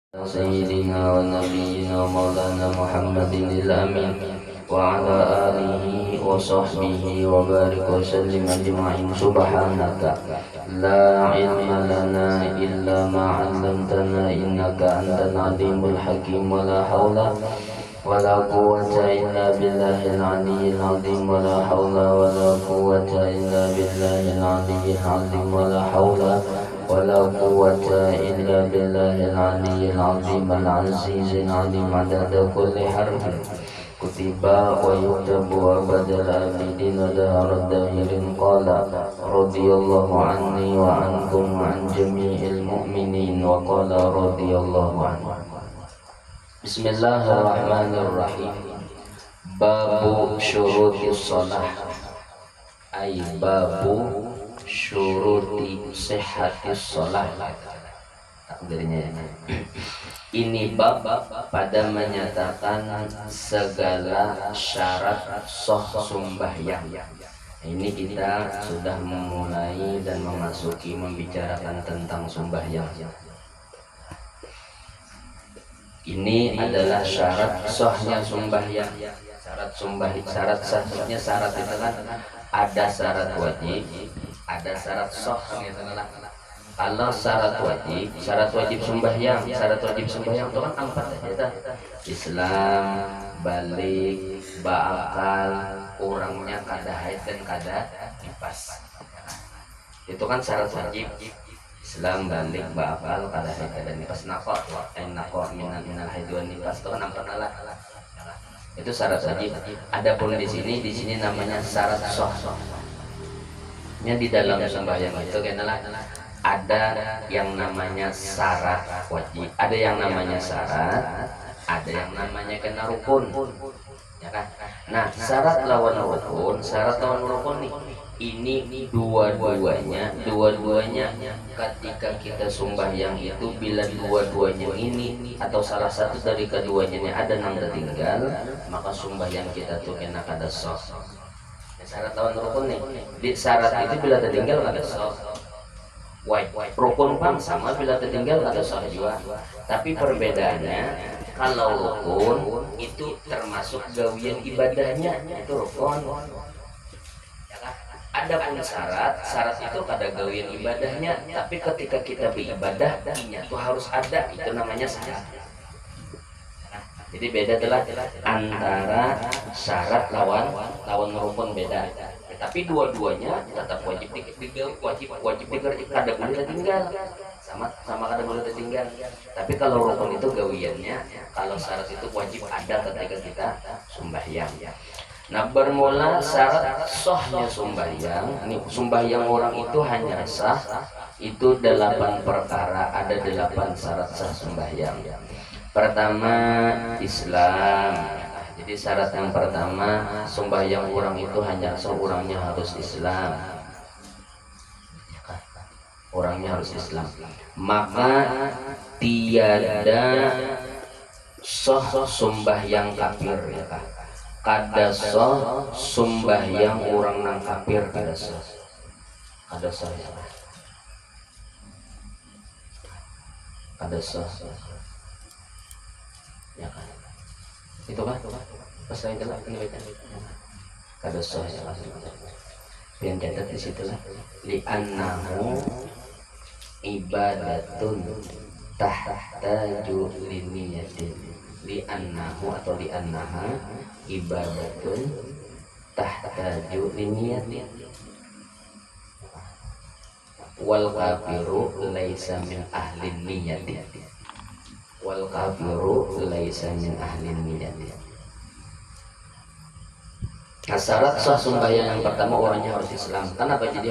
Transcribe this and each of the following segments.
سيدنا ونبينا ومولانا محمد الأمين وعلى آله وصحبه وبارك وسلم أجمعين. سبحانك لا علم لنا إلا ما علمتنا إنك أنت العليم الحكيم. ولا حول ولا قوة إلا بالله العلي العظيم. ولا حول ولا قوة إلا بالله العلي العظيم. ولا حول ولا قوة إلا بالله العلي العظيم العزيز العليم. عدد كل حرف كتب ويكتب أبد الآبدين ودهر الداهرين. قال رضي الله عني وعنكم وعن جميع المؤمنين. وقال رضي الله عنه. بسم الله الرحمن الرحيم. باب شروط الصلاة أي باب syuruti sihhatis shalah. Takdirnya ini bab pada menyatakan segala syarat sah sembahyang. Ini kita sudah memulai dan memasuki membicarakan tentang sembahyang. Ini adalah syarat sahnya sembahyang. Syarat sahnya syarat itu kan ada syarat wajib, ada syarat sah. Kalau syarat wajib sembahyang, syarat wajib sembahyang itu kan 4 aja. Islam, balik, ba'akal, orangnya kada haid dan kada nifas. Itu kan syarat wajib. Islam, balik, ba'akal, kada haid dan nifas. Naqo minal haid wan nifas itu kan 4 lah. Itu syarat wajib. Adapun di sini namanya syarat sah. Nya di dalam sembahyang itu ada yang namanya syarat wajib, ada yang namanya syarat, ada yang namanya kena rukun, ya kan? Nah, syarat lawan rukun nih, ini dua-duanya ketika kita sembahyang itu bila dua-duanya ini atau salah satu dari keduanya ini ada nang tertinggal, maka sembahyang kita tuh kena kada sah. Syarat lawan rukun nih, di syarat itu bila tertinggal kada sah. Rukun pun sama, bila tertinggal kada sah juga. Tapi perbedaannya, kalau rukun itu termasuk gawian ibadahnya, itu rukun. Adapun syarat itu kada gawian ibadahnya, tapi ketika kita beribadah, inya tuh harus ada, itu namanya syarat. Jadi beda adalah antara syarat lawan rukun beda. Tapi dua-duanya tetap wajib dikerjakan, kada boleh tertinggal. Sama kada boleh tertinggal. Tapi kalau rukun itu gawiannya, kalau syarat itu wajib ada ketika kita sembahyang. Nah, bermula syarat sahnya sembahyang. Sembahyang orang itu hanya sah itu 8 perkara, ada 8 syarat sah sembahyang. Pertama, Islam. Jadi syarat yang pertama, sembahyang orang itu hanya seorangnya harus Islam. Orangnya harus Islam. Maka tiada sah sembahyang kafir, ya kan? Kada sah sembahyang orang nang kafir, kada sah. Kada sah. Kada sah. Ya kan? Itu kan pas saya telah kena baca kada sah ya yang catat di situ lah, li annahu ibadatun tahtaju liniyatin. Li annahu atau li annaha ibadatun tahtaju liniyatin. Wal kafiru laisa min ahli niyatin. Wal kafiru laisa min ahli niyatin. Nah, syarat sah sembahyang yang pertama orangnya harus Islam. Kenapa jadi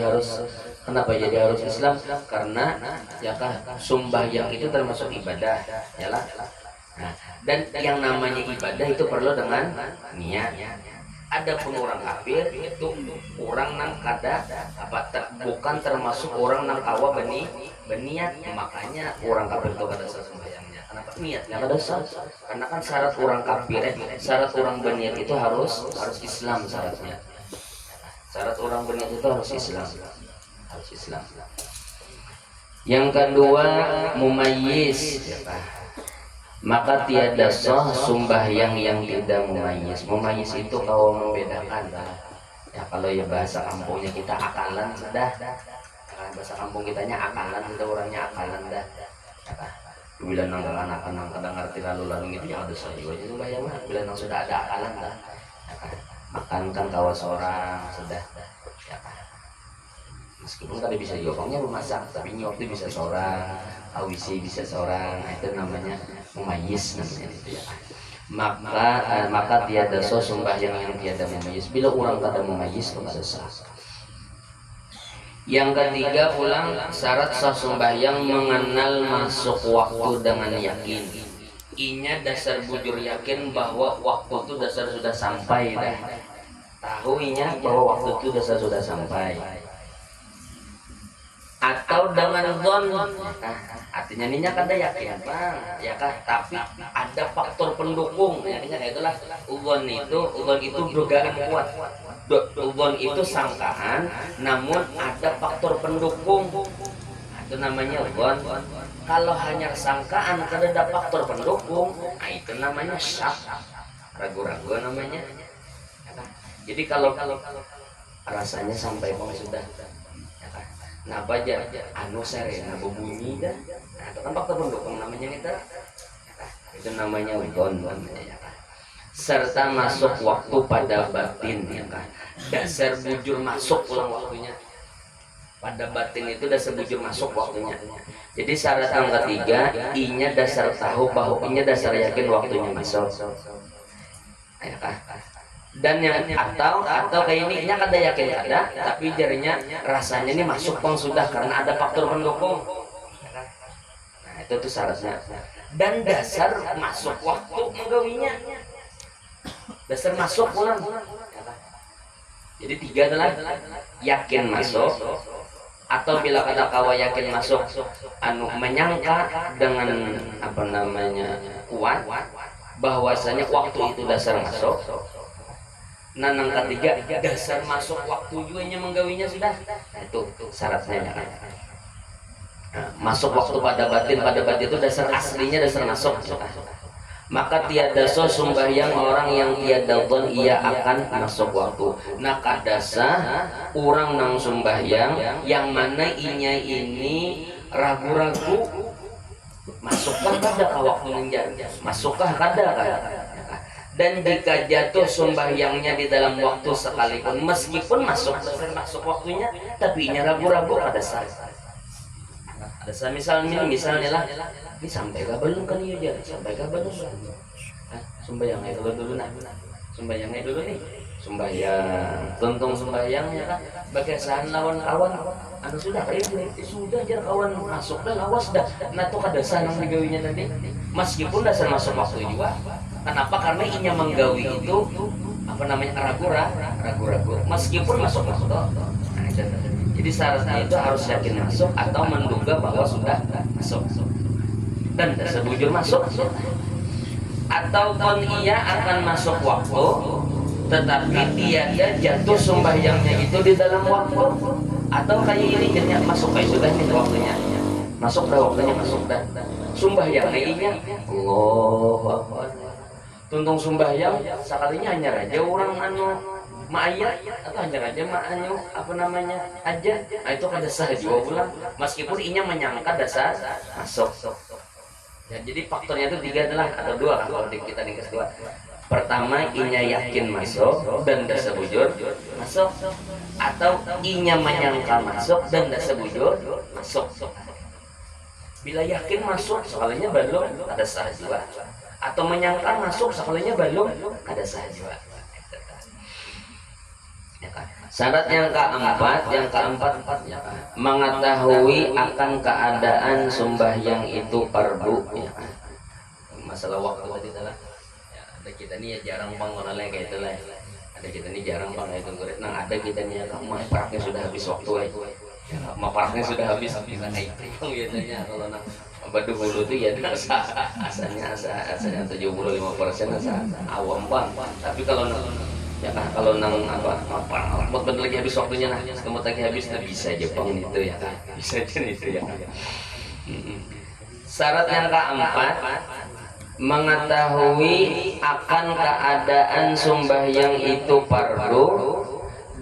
harus Islam? Karena ya kah sembahyang itu termasuk ibadah, ya lah. Nah, dan yang namanya ibadah itu perlu dengan niat. Adapun orang kafir itu orang nang kada bukan termasuk orang nang awa beniat. Makanya orang kafir itu kada sah sembahyangnya. Kenapa niatnya kada sah? Karena kan syarat orang kafir, syarat orang berniat itu harus Islam syaratnya. Syarat orang berniat itu harus Islam. Yang kedua, mumayyiz. Maka tiada sah sembahyang yang tidak mumayyiz. Mumayyiz itu kalau membedakan ya, kalau ya bahasa kampungnya kita akalan sudah, bahasa kampung kitanya akalan sudah, orangnya akalan dah ya, bila nang anak kadang ngerti lalu gitu ya ada saya juga itu bayang bila nang sudah ada akalan dah ya, makan kan kawas orang sudah ya, meskipun tadi bisa jawabnya memasak tapi nyok itu bisa seorang, awisi bisa seorang, itu namanya mumayyiz namanya itu ya. Maka tiada sah sembahyang yang tiada mumayyiz. Bila orang kada mumayyiz itu kada sah. Yang ketiga ulang syarat sah sembahyang mengenal masuk waktu dengan yakin. Inya dasar bujur yakin bahwa waktu itu dasar sudah sampai dah. Tahu inya bahwa waktu itu dasar sudah sampai. Atau dengan zon, artinya ninya kada yakin bang ya kah, tapi ada faktor pendukung ya itulah uzon itu dugaan kuat, uzon itu sangkaan namun ada faktor pendukung, itu namanya uzon. Kalau hanya sangkaan kada ada faktor pendukung, nah itu namanya syak, ragu-ragu namanya. Jadi kalau rasanya sampai bang sudah nah baca anu serena berbunyi dah, nah itu kan faktor pendukung namanya itu namanya udon ya kan. Serta masuk waktu pada batin ya kan, dasar bujur masuk ulang waktunya pada batin itu dasar bujur masuk waktunya. Jadi syarat yang ketiga inya dasar tahu bahwa inya dasar yakin waktunya masuk ya kan. Dan yang atau kayak ini kada yakin ada tapi jarinya rasanya ini masuk pang sudah karena ada faktor pendukung, nah itu tuh syaratnya. Dan dasar masuk waktu menggawinya, dasar masuk pulang. Jadi tiga adalah yakin masuk, atau bila kata kawa yakin masuk anu menyangka dengan apa namanya kuat bahwasanya waktu itu dasar masuk. Nah yang ketiga dasar masuk waktu juga nya menggawinya sudah, nah, itu syaratnya ya kan. Nah, masuk waktu pada batin itu dasar aslinya dasar masuk ya kan? Maka tiada sah sembahyang orang yang tiada dhon ia akan masuk waktu. Nah kadasa orang nang sembahyang yang mana inya ini ragu-ragu masukkah kada ka waktu ninja, masukkah kada kan. Dan jika jatuh sembahyangnya di dalam waktu sekalipun meskipun masuk waktunya tapi inya ragu-ragu pada saat ada misalnya lah ini sampai gak belum kan iya jadi sampai gak belum sembahyangnya dulu sembahyangnya dulu nih sembahyang tuntung sembahyangnya kan bagasan lawan kawan anu sudah sudah jar kawan masuk dah lawas dah nah tuh kada sanang digawinya tadi meskipun dasar masuk waktu juga. Kenapa? Karena inya menggawi itu apa namanya ragu-ragu meskipun masuk waktu. Nah, jadi syaratnya itu harus yakin masuk atau menduga bahwa sudah masuk dan dasar bujur masuk. Ataupun ia akan masuk waktu tetapi tiada jatuh sembahyangnya itu di dalam waktu, atau kayak ini jadinya masuk kayak sudah nih waktunya masuk dah waktunya masuk dah sembahyang kayaknya Allah tuntung sembahyang sekalinya hanya aja orang anu ma'ayat atau hanya aja anu apa namanya aja, nah itu kada sah juga pulang meskipun inya menyangka dasar masuk ya. Jadi faktornya itu tiga adalah atau dua kan kalau kita dikasih dua. Pertama inya yakin masuk dan dasar bujur masuk, atau inya menyangka masuk dan dasar bujur masuk. Bila yakin masuk soalnya belum ada sah juga, atau menyangka masuk sekalinya belum ada sah juga. Syarat yang keempat ya, mengetahui akan keadaan sembahyang itu fardu ya. Masalah waktu tadi adalah ya, ada kita nih ya jarang bangun kayak itulah. Ada kita nih jarang bangun itu gurit. Nah ada kita nih ya paraknya sudah habis waktu ya. Paraknya sudah habis naik biasanya kalau nak badu hulu tuh ya asalnya 75% asa awam bang. Tapi kalau ya kan kalau nang apa bener lagi habis waktunya nah kamu lagi habis nah bisa aja bang itu ya kan bisa aja itu ya kan. Syarat yang keempat mengetahui akan keadaan sembahyang itu fardu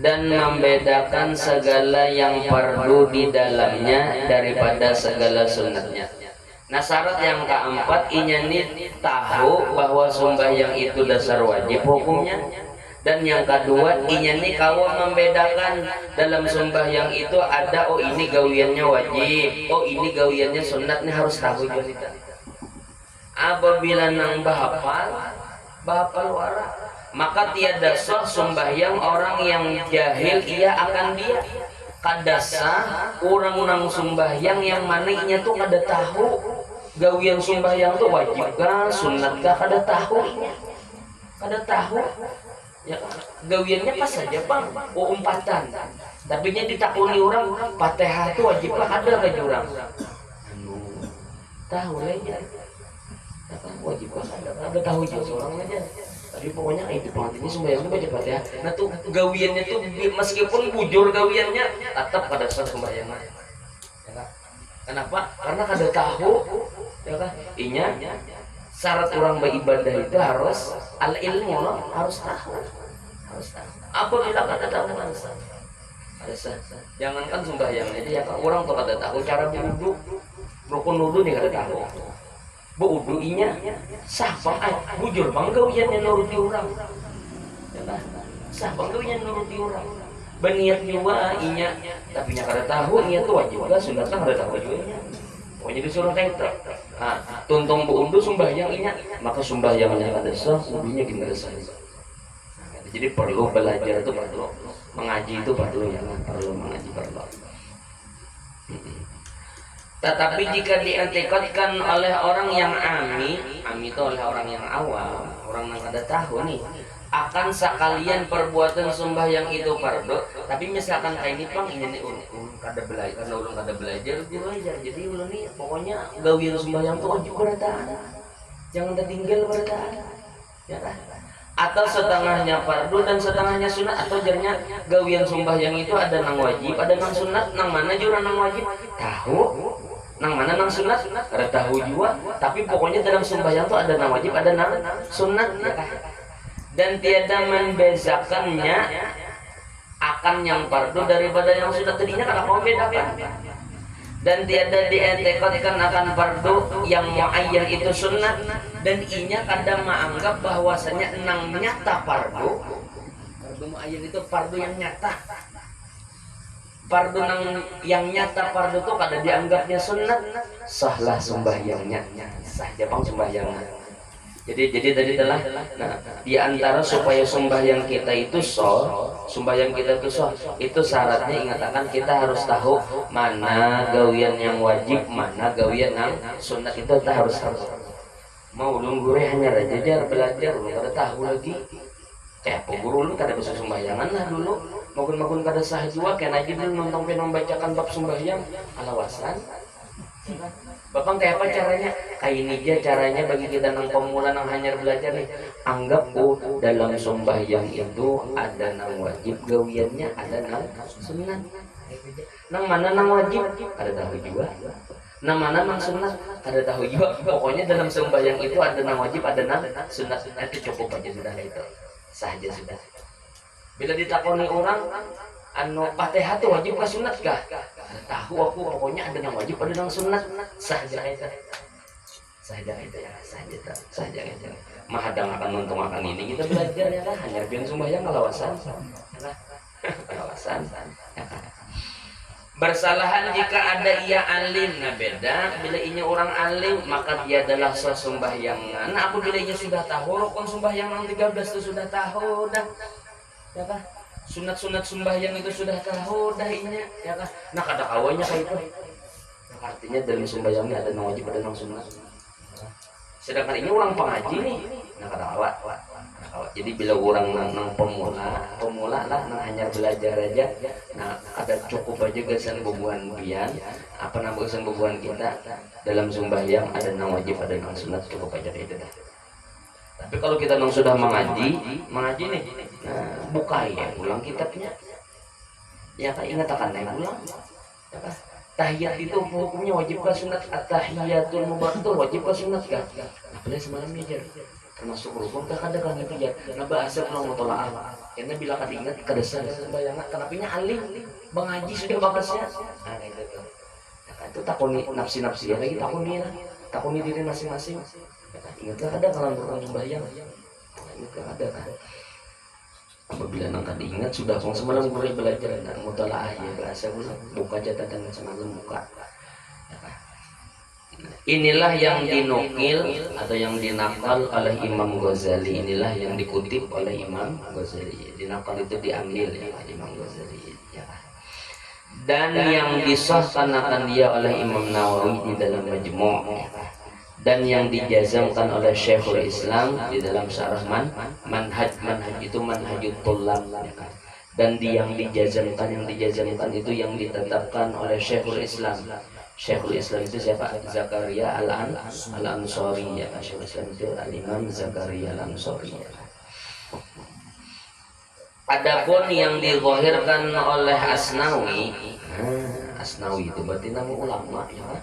dan membedakan segala yang fardu di dalamnya daripada segala sunatnya. Nah, syarat yang keempat inyani tahu bahwa sembahyang itu dasar wajib hukumnya, dan yang kedua inyani kawa membedakan dalam sembahyang itu ada oh ini gawiannya wajib, oh ini gawiannya sunat, nih harus tahu juga. Apabila nang bahapal wara, maka tiada sah sembahyang orang yang jahil ia akan dia. Kadasa orang nang sembahyang yang mananya tuh kada tahu gawian sembahyang tuh wajib kah sunat kah, kada tahu ya, gawiannya pas saja bang, oh umpatan, tapi nya ditakuni orang Fatihah tuh wajib kah, ada ke jurang tahu aja wajib kah, ada tahu juga orang aja. Tapi pokoknya itu pentingnya sembahyang itu baca Fatihah. Nah tuh gawiannya tuh meskipun bujur gawiannya tetap pada saat sembahyang. Ya kan? Kenapa? Karena kada tahu, ya kan? Inya syarat orang beribadah itu harus al ilmu, harus tahu. Apabila kada tahu langsung. Jangankan sembahyang aja ya kan, orang tuh kada tahu cara berwudu, rukun wudu nih kada tahu. Wudu inya sah bang, bujur bang gawiannya nuruti orang, ya kan? Sah bang gawiannya nuruti orang. Berniat juga inya, tapi nya kada tahu inya tuh wajib juga, sunat kan kada tahu juga inya. Pokoknya disuruh kayak itu. Nah, tuntung buundu sembahyang inya, maka sembahyangnya kada sah, ubinya gini kada sah. Jadi perlu belajar itu perlu, mengaji itu perlu ya, perlu mengaji perlu. Tetapi jika diantikotkan oleh orang yang ami itu oleh orang yang awam, orang yang kada tahu nih, akan sekalian perbuatan sembahyang itu fardu. Tapi misalkan kayak ini bang, ini kada belajar, karena ulun kada belajar, jadi ulun nih pokoknya gawian sembahyang tuh wajib berataan, jangan tertinggal berataan, ya kan? Atau setengahnya fardu dan setengahnya sunat, atau jarnya gawian sembahyang itu ada nang wajib, ada nang sunat, nang mana juga nang wajib tahu, nang mana nang sunat ada tahu juga, tapi pokoknya dalam sembahyang itu ada nang wajib, ada nang sunat, ya kan? Dan tiada membezakannya akan yang fardu daripada yang sunat, tadinya kada mau bedakan. Dan tiada dientekotkan akan fardu yang muayyan itu sunat, dan inya kadang menganggap bahwasanya nang nyata fardu muayyan itu fardu yang nyata. Fardu nang yang nyata fardu tuh kada dianggapnya sunat, sahlah sembahyangnya, sah jabang sembahyangnya. Jadi tadi telah, nah di antara supaya sembahyang kita itu itu syaratnya ingatakan kita harus tahu mana gawian yang wajib, mana gawian yang sunat, itu kita harus tahu. Mau ulun guru hanya raja belajar, ulun kada tahu lagi. Kayak guru ulun kada bisa sembayangan lah dulu. Magun kada sah juga, kena aja dulu nonton membacakan bab sembahyang alawasan. Bapak kayak apa caranya? Kayak ini aja caranya bagi kita nang pemula nang hanya belajar nih. Anggap dalam sembahyang itu ada nang wajib gawiannya, ada nang sunat. Nang mana nang wajib? Ada tahu juga. Nang mana nang sunat? Ada tahu juga. Pokoknya dalam sembahyang itu ada nang wajib, ada nang sunat. Itu cukup aja sudah itu. Saja sudah. Bila ditakoni orang, Fatihah itu wajib kah sunat kah? Tahu aku, pokoknya ada yang wajib, ada yang sunat. Saja itu ya. Mahadang akan nonton akan ini kita belajar ya kan, hanya biar sembahyang alawasan. Bersalahan jika ada ia alim, nah beda. Bila ini orang alim, maka dia adalah sesembahyangan. Nah apabila ia sudah tahu, rukun sembahyang yang 13 itu sudah tahu dah, ya kan? Sunat sembahyang itu sudah tahu dah ini, ya kan? Nah kada kawannya kayak itu. Nah, artinya dalam sembahyangnya ada nang wajib, ada nang sunat. Sedangkan ini orang pengaji nih, nah kada kawa. Jadi bila orang nang pemula lah, nang hanya belajar aja, nah ada cukup aja gasan bubuhan pian, apa nama gasan bubuhan kita dalam sembahyang ada nang wajib, ada nang sunat, cukup aja itu dah. Tapi kalau kita nang sudah mengaji nih, nah, buka ya ulang kitabnya, ya kan ingat akan naik ulang, ya kan? Tahiyat itu hukumnya wajib kah sunat? At-tahiyatul mubarakatuh wajib kah sunat kah? boleh semalam ya jar termasuk rukun tak ada kan itu jar nah bahasa pulang mutolaah karena bila kada ingat kada sembayangan kenapanya alim mengaji sudah bagusnya nah itu tuh itu takuni nafsi ya lagi takuni diri masing-masing ingatlah ada kalau rukun sembahyang itu ada kan apabila nang diingat sudah semalam gue belajar dan mutolaah ya bahasa gue buka catatan semalam buka inilah yang dinukil atau yang dinakal oleh Imam Ghazali inilah yang dikutip oleh Imam Ghazali dinakal itu diambil ya Imam Ghazali ya. Dan yang disahkan akan dia oleh Imam Nawawi di dalam Majmu' ya. Dan yang dijazamkan oleh Syekhul Islam di dalam syarah manhaj itu manhajut thullab ya kan. Dan yang dijazamkan itu yang ditetapkan oleh Syekhul Islam itu siapa? Zakaria Al-Ansari ya kan. Syekhul Islam itu Al-Imam Zakaria Al-Ansari ya kan. Adapun yang dizahirkan oleh Asnawi Asnawi itu berarti nama ulama ya kan.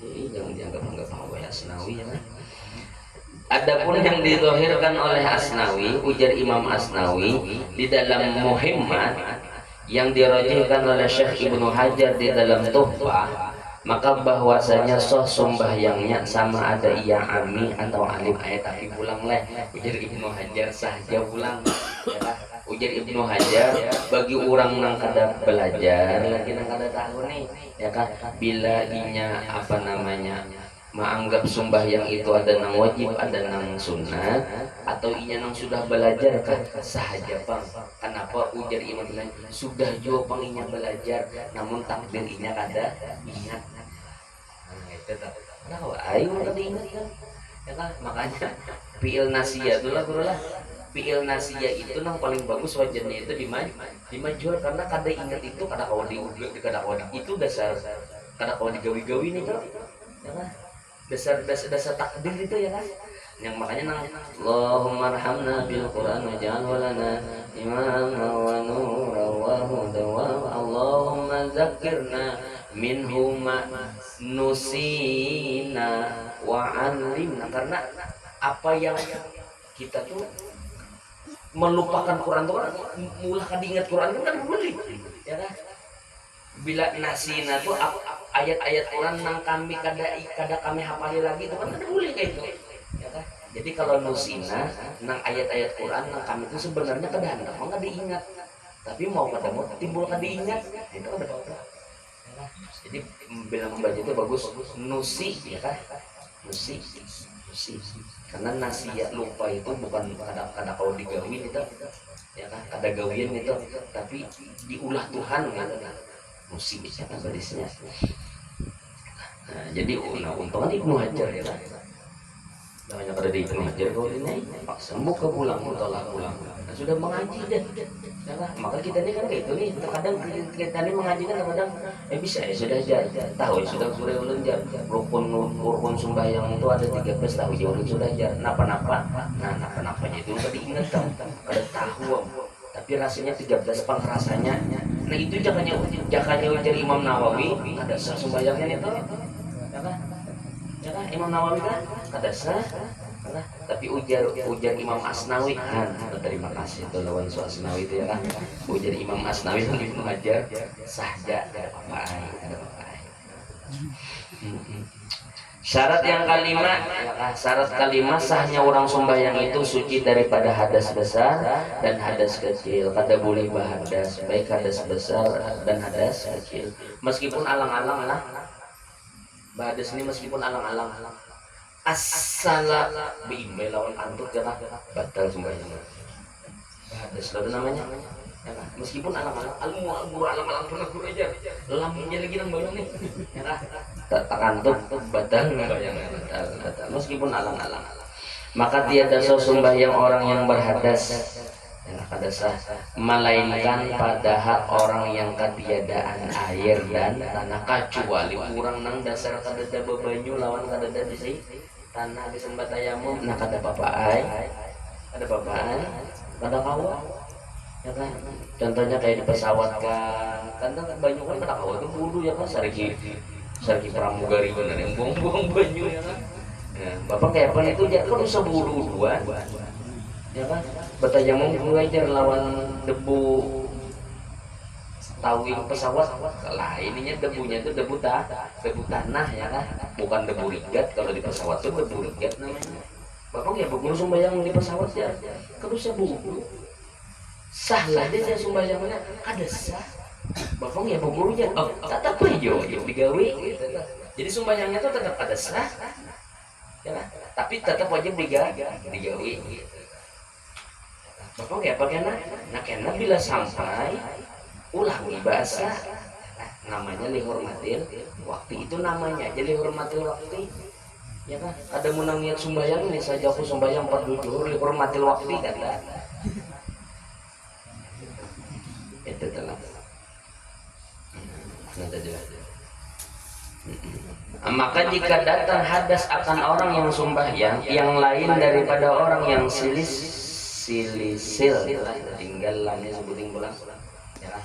Jangan dianggap bahwa Asnawi ya kan. Adapun yang dizahirkan oleh Asnawi, ujar Imam Asnawi di dalam Muhammad yang dirajihkan oleh Syekh Ibnu Hajar di dalam Tuhfah, maka bahwasanya soh sembahyangnya sama ada ia ami atau alif ayat tapi pulang leh. Ujar Ibnu Hajar saja pulang. Ya, ujar Ibnu Hajar bagi orang nang kada belajar lagi nang kada tahu nih ya kan bila inya apa namanya menganggap sembahyang itu ada nang wajib ada nang sunnah atau inya nang sudah belajar kan sahaja bang kenapa ujar Imam bilang sudah jauh pang inya belajar namun takdir inya kada ingat itu tak kenapa ayo kada ingat kan ya kan makanya fi'il nasiyah itulah lah fi'il nasiyah itu yang paling bagus wajarnya itu dimajual karena kada ingat itu kada kawan itu dasar kada kawan digawi-gawi nih tuh ya kan dasar takdir itu ya kan yang makanya nang Allahumma arhamna bil Qur'an waj'al walana imama wa nura wa huda wa Allahumma zakkirna minhu ma nusina wa 'allimna karena apa yang kita tuh melupakan Quran tuh kan mulah kan diingat Quran kan boleh ya kan bila nasina tuh ayat-ayat Quran nang kami kada kami hafali lagi itu kan boleh kayak itu ya kan jadi kalau nusina nang ayat-ayat Quran nang kami itu sebenarnya kada hendak mau diingat tapi mau kada mau timbul kada diingat itu kada apa-apa ya kan jadi bila membaca itu bagus nusi ya kan nusi karena nasiya lupa itu bukan kada kau digawin itu ya kan kada gawian itu tapi diulah Tuhan gitu kan musik bisa kan badisnya nah, jadi untungnya Ibnu Hajar ya kan namanya kada di Ibnu Hajar kalau ini sembuh ke pulang nah, sudah mengaji deh ya kan maka kita ini kan kayak itu nih terkadang kita ini mengaji kan kadang bisa ya sudah tahu ya sudah sore ulun jar rukun sembahyang itu ada 13 tahu ya ulun sudah jar napa-napanya itu kada diingat kada tahu tapi rasanya 13 pang rasanya nah itu jakanya ujar Imam Nawawi kada sah sembahyangnya itu ya kan Imam Nawawi kan kada sah nah, tapi ujar Imam Asnawi terima kasih itu lawan su Asnawi itu ya kan ujar Imam Asnawi dan Ibnu Hajar sahja ada apa-apa syarat yang kelima syarat kelima sahnya orang sembahyang itu suci daripada hadas besar dan hadas kecil kada boleh bahadas baik hadas besar dan hadas kecil meskipun alang-alang lah bahadas ini meskipun alang-alang asala bimbel lawan antut ya kan batal sembahyang hadas lalu namanya ya kan meskipun alang-alang alang-alang pernah guru aja lampunya lagi nang bayang nih ya kan tak antut batal sembahyang batal meskipun alang-alang maka tiada sembahyang orang yang berhadas yang kada sah melainkan pada hak orang yang ketiadaan air dan tanah kecuali orang nang dasar kada ada banyu lawan kada ada di tanah di sembat tayamum nah kada apa-apa kada kawa ya kan contohnya kayak di pesawat kan banyu kan kada kawa itu bulu ya kan sariki pramugari bener yang buang-buang banyu ya kan Ya, bapak kayak apa itu ya kan bisa buru-buruan ya kan bertajam mengajar lawan debu towing pesawat lah ininya debunya itu debu tanah ya kan bukan debu rigat. Kalau di pesawat itu debu rigat namanya. Bapak ya berburu sembahyang di pesawat ya kan bisa buru sah lah dia sembahyangnya ada sah. Bapak ya berburunya oh tetap aja yang digawe gitu. Jadi sembahyangnya itu tetap ada sah ya kan? Tapi tetap wajib digawe gitu. Bapak ya bagaimana? Nah karena bila sampai ulangi bahasa namanya lihormatil waktu itu namanya aja lihormatil waktu ya kan ada menang niat sembahyang ini saja aku sembahyang 4 zuhur lihormatil waktu kata itu telah nanti jelas. Maka jika datang hadas akan orang yang sembahyang yang lain daripada orang yang silisil tinggal lamnya sebuting pulang ya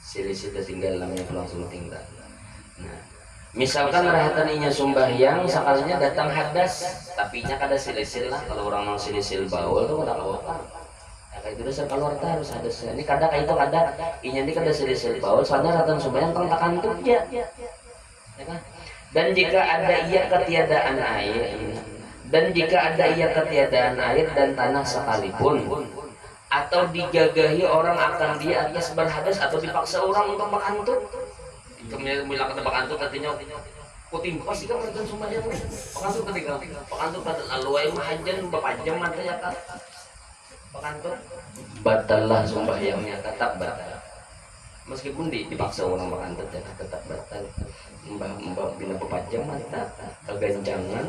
silisil tinggal lamnya pulang sebuting tinggal. Nah misalkan rahataninya sembahyang sekalinya datang hadas tapi nya kada silisil lah. Kalau orang mau silisil baul tuh kada keluar ya, kayak itu dasar keluar harus hadas ini kada kayak itu kada inya ini kada silisil baul soalnya rahatan sembahyang tentang kantuk ya kan. Dan jika ada ia ketiadaan air dan jika ada ia ketiadaan air dan tanah sekalipun atau digagahi orang akan dia atas berhadas atau dipaksa orang untuk berkantut kemudian bila kata berkantut artinya puting pasti kan mereka sembahyang berkantut ketika berkantut kata lalu mah hajan berpajam mata ya kan berkantut batalah sembahyangnya tetap batal meskipun dipaksa orang berkantut ya tetap batal. Mbak bila berpajam mata keganjangan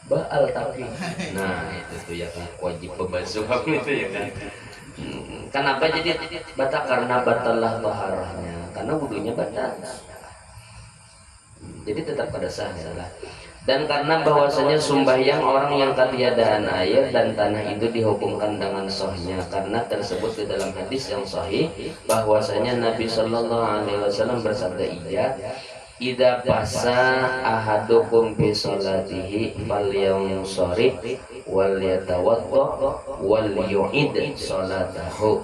baal tapi nah itu tuh ya kan wajib pembasuh itu ya kan. Kenapa jadi batal? Karena batalah taharahnya karena wudunya batal jadi tetap pada sah ya lah. Dan karena bahwasanya sembahyang orang yang ketiadaan air dan tanah itu dihukumkan dengan sahnya karena tersebut di dalam hadis yang sahih bahwasanya Nabi Shallallahu Alaihi Wasallam bersabda idza pasa ahadukum fi sholatihi falyunsharif wal yatawadda wal yu'id sholatahu.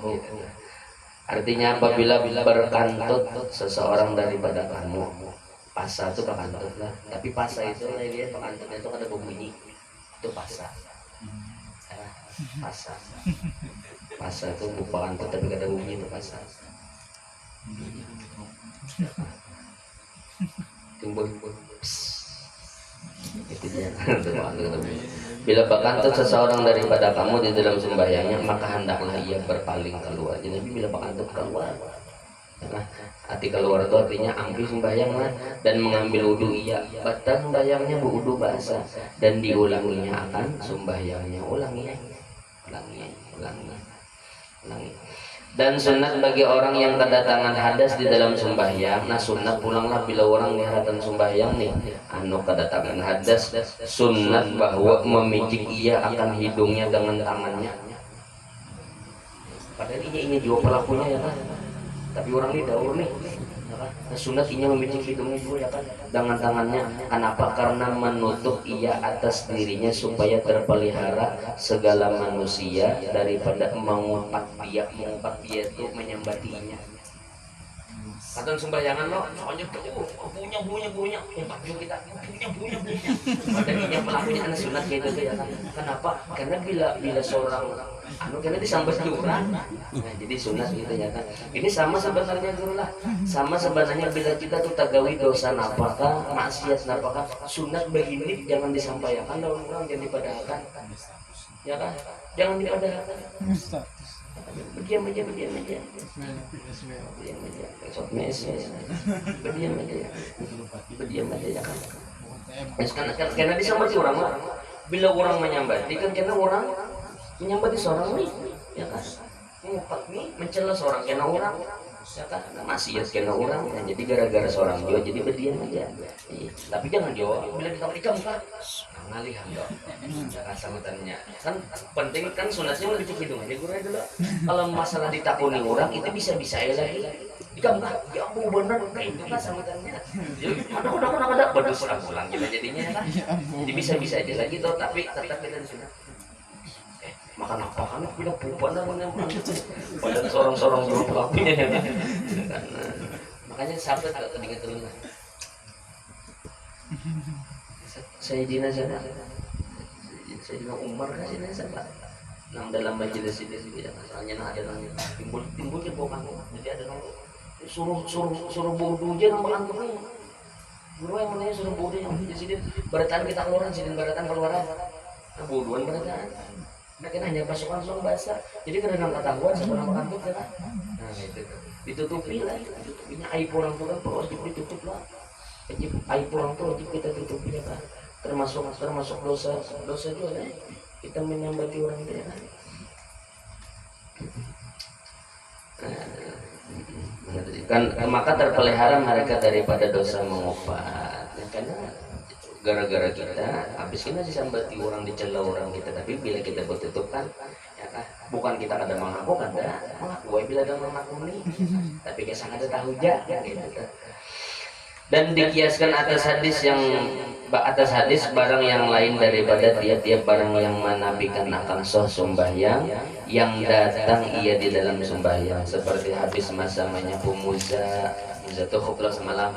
Artinya apabila berkantut seseorang daripada kamu pasa itu pakantut lah tapi pasa itu dia pakantutnya itu ada bunyi itu pasa pasa itu bukan pakantut tapi ada bunyi itu pasa timbul itu dia. Bila pakantut seseorang daripada kamu di dalam sembahyangnya maka hendaklah ia berpaling keluar. Jadi bila pakantut keluar nah, hati keluar itu artinya ambil sembahyang dan mengambil wudhu iya batal sembahyangnya berwudhu basah dan diulanginya akan sembahyangnya ulangi. Dan sunat bagi orang yang kedatangan hadas di dalam sembahyang nah sunat pulanglah bila orang nihatan sembahyang nih anu kedatangan hadas sunat bahwa memijik ia akan hidungnya dengan tangannya padahal ini juga pelakunya ya kan tapi orang ini daur nih sunat inya memijik hidungnya juga ya kan dengan tangannya. Kenapa? Karena menutup ia atas dirinya supaya terpelihara segala manusia daripada mengumpat dia itu menyembatinya. Kata sembahyangan lo, soalnya tuh punya umpat kita punya. Padahal pelakunya anak sunat gitu tuh ya kan. Kenapa? Karena bila seorang karena disambat orang. Nah, jadi sunat gitu ya kan. Ini sama sebenarnya dulu lah. Sama sebenarnya bila kita tuh tagawi dosa napakah, maksiat napakah, sunat begini jangan disampaikan dalam orang jangan dipadahkan. Ya kan? Jangan dipadahkan. Berdiam aja ya kan. Karena disambati orang bila orang menyambati kan karena orang menyambati seorang nih ya kan ngumpat nih mencela seorang karena orang ya kan maksiat kena orang ya. Jadi gara-gara seorang jauh jadi berdiam aja tapi jangan jauh bila ditawar ikam kah ngalihan dong cara samutannya kan penting kan sunatnya lebih cukup hidung aja gue dulu kalau masalah ditakuni orang itu bisa ya lagi ikam kah ya ampun bener kayak itu kan samutannya jadi ada pedus pulang kita jadinya kan jadi bisa aja lagi tuh tapi tetap kita sunat makan apa kan bilang pupan namanya pada sorong-sorong dulu pelakunya makanya sampai tak kedengar telinga Sayyidina Umar kasih nasihat nang dalam majelis ini ya masalahnya ada nang timbul ke bawah jadi ada nang suruh bodoh aja nang makan tuh guru yang menanya suruh bodoh di sini baratan kita keluaran sini baratan keluaran bodohan baratan mereka hanya pasukan langsung basah jadi kadang ketahuan sama makan tuh kan nah itu ditutupi lah ditutupnya aib orang tuh kan wajib ditutup lah aib orang tuh wajib kita tutupi ya kan termasuk dosa juga kan kita menyambati orang itu ya kan maka terpelihara mereka daripada dosa mengopat ya, karena gara-gara kita habis kita disambati orang dicela orang kita tapi bila kita bertutup kan ya kan bukan kita ada mengaku kan ada mengaku bila ada mengaku nih tapi kita ada tahu aja gitu dan dikiaskan atas hadis barang yang lain daripada tiap-tiap barang yang menafikan akan sembahyang yang datang ia di dalam sembahyang seperti habis masa menyapu muza itu khuflah semalam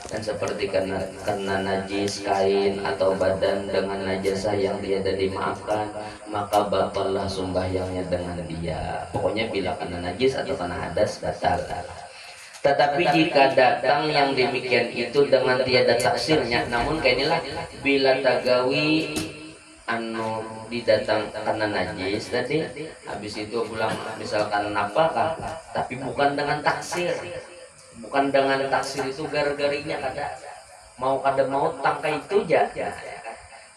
dan seperti kena najis kain atau badan dengan najasa yang tiada dimaafkan maka batallah sembahyangnya dengan dia pokoknya bila kena najis atau kena hadas batal. Tetapi jika datang yang demikian itu dengan tiada taksirnya namun kayak inilah bila tagawi anu didatang karena najis tadi habis itu pulang misalkan apakah tapi bukan dengan taksir itu gara-garinya mau tangkai itu aja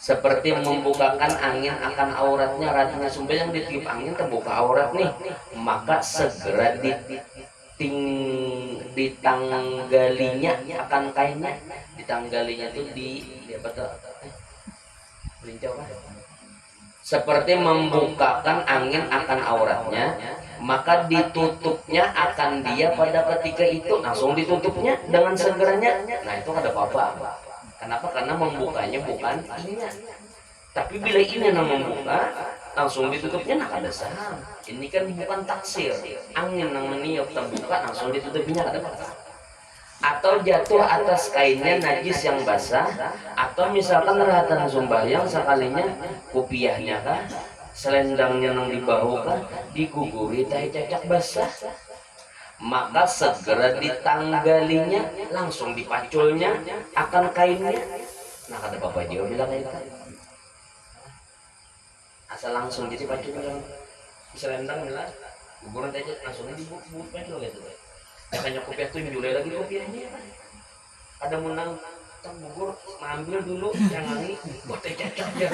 seperti membukakan angin akan auratnya ratnya sumber yang ditiup angin terbuka aurat nih maka segera ditanggalinya akan kainnya ditanggalinya itu di apa tuh belincau kan seperti membukakan angin akan auratnya maka ditutupnya akan dia pada ketika itu langsung ditutupnya dengan segeranya nah itu ada apa-apa kenapa karena membukanya bukan ininya tapi bila ini yang membuka langsung ditutupnya nah ada saham ini kan bukan taksir angin yang meniup terbuka langsung ditutupnya ada apa atau jatuh atas kainnya najis yang basah atau misalkan ratan sembahyang sekalinya kupiahnya kan selendangnya yang di bahu kan diguguri tahi cacak basah maka segera ditanggalinya langsung dipaculnya akan kainnya nah kata bapak dia bilang kayak gitu asal langsung jadi pacul bilang selendang jelas guguran tahi langsung dibut pacul gitu makanya kopiah tuh mulai lagi kopiahnya ada menang tak gugur ambil dulu yang ini buat teh cacak ya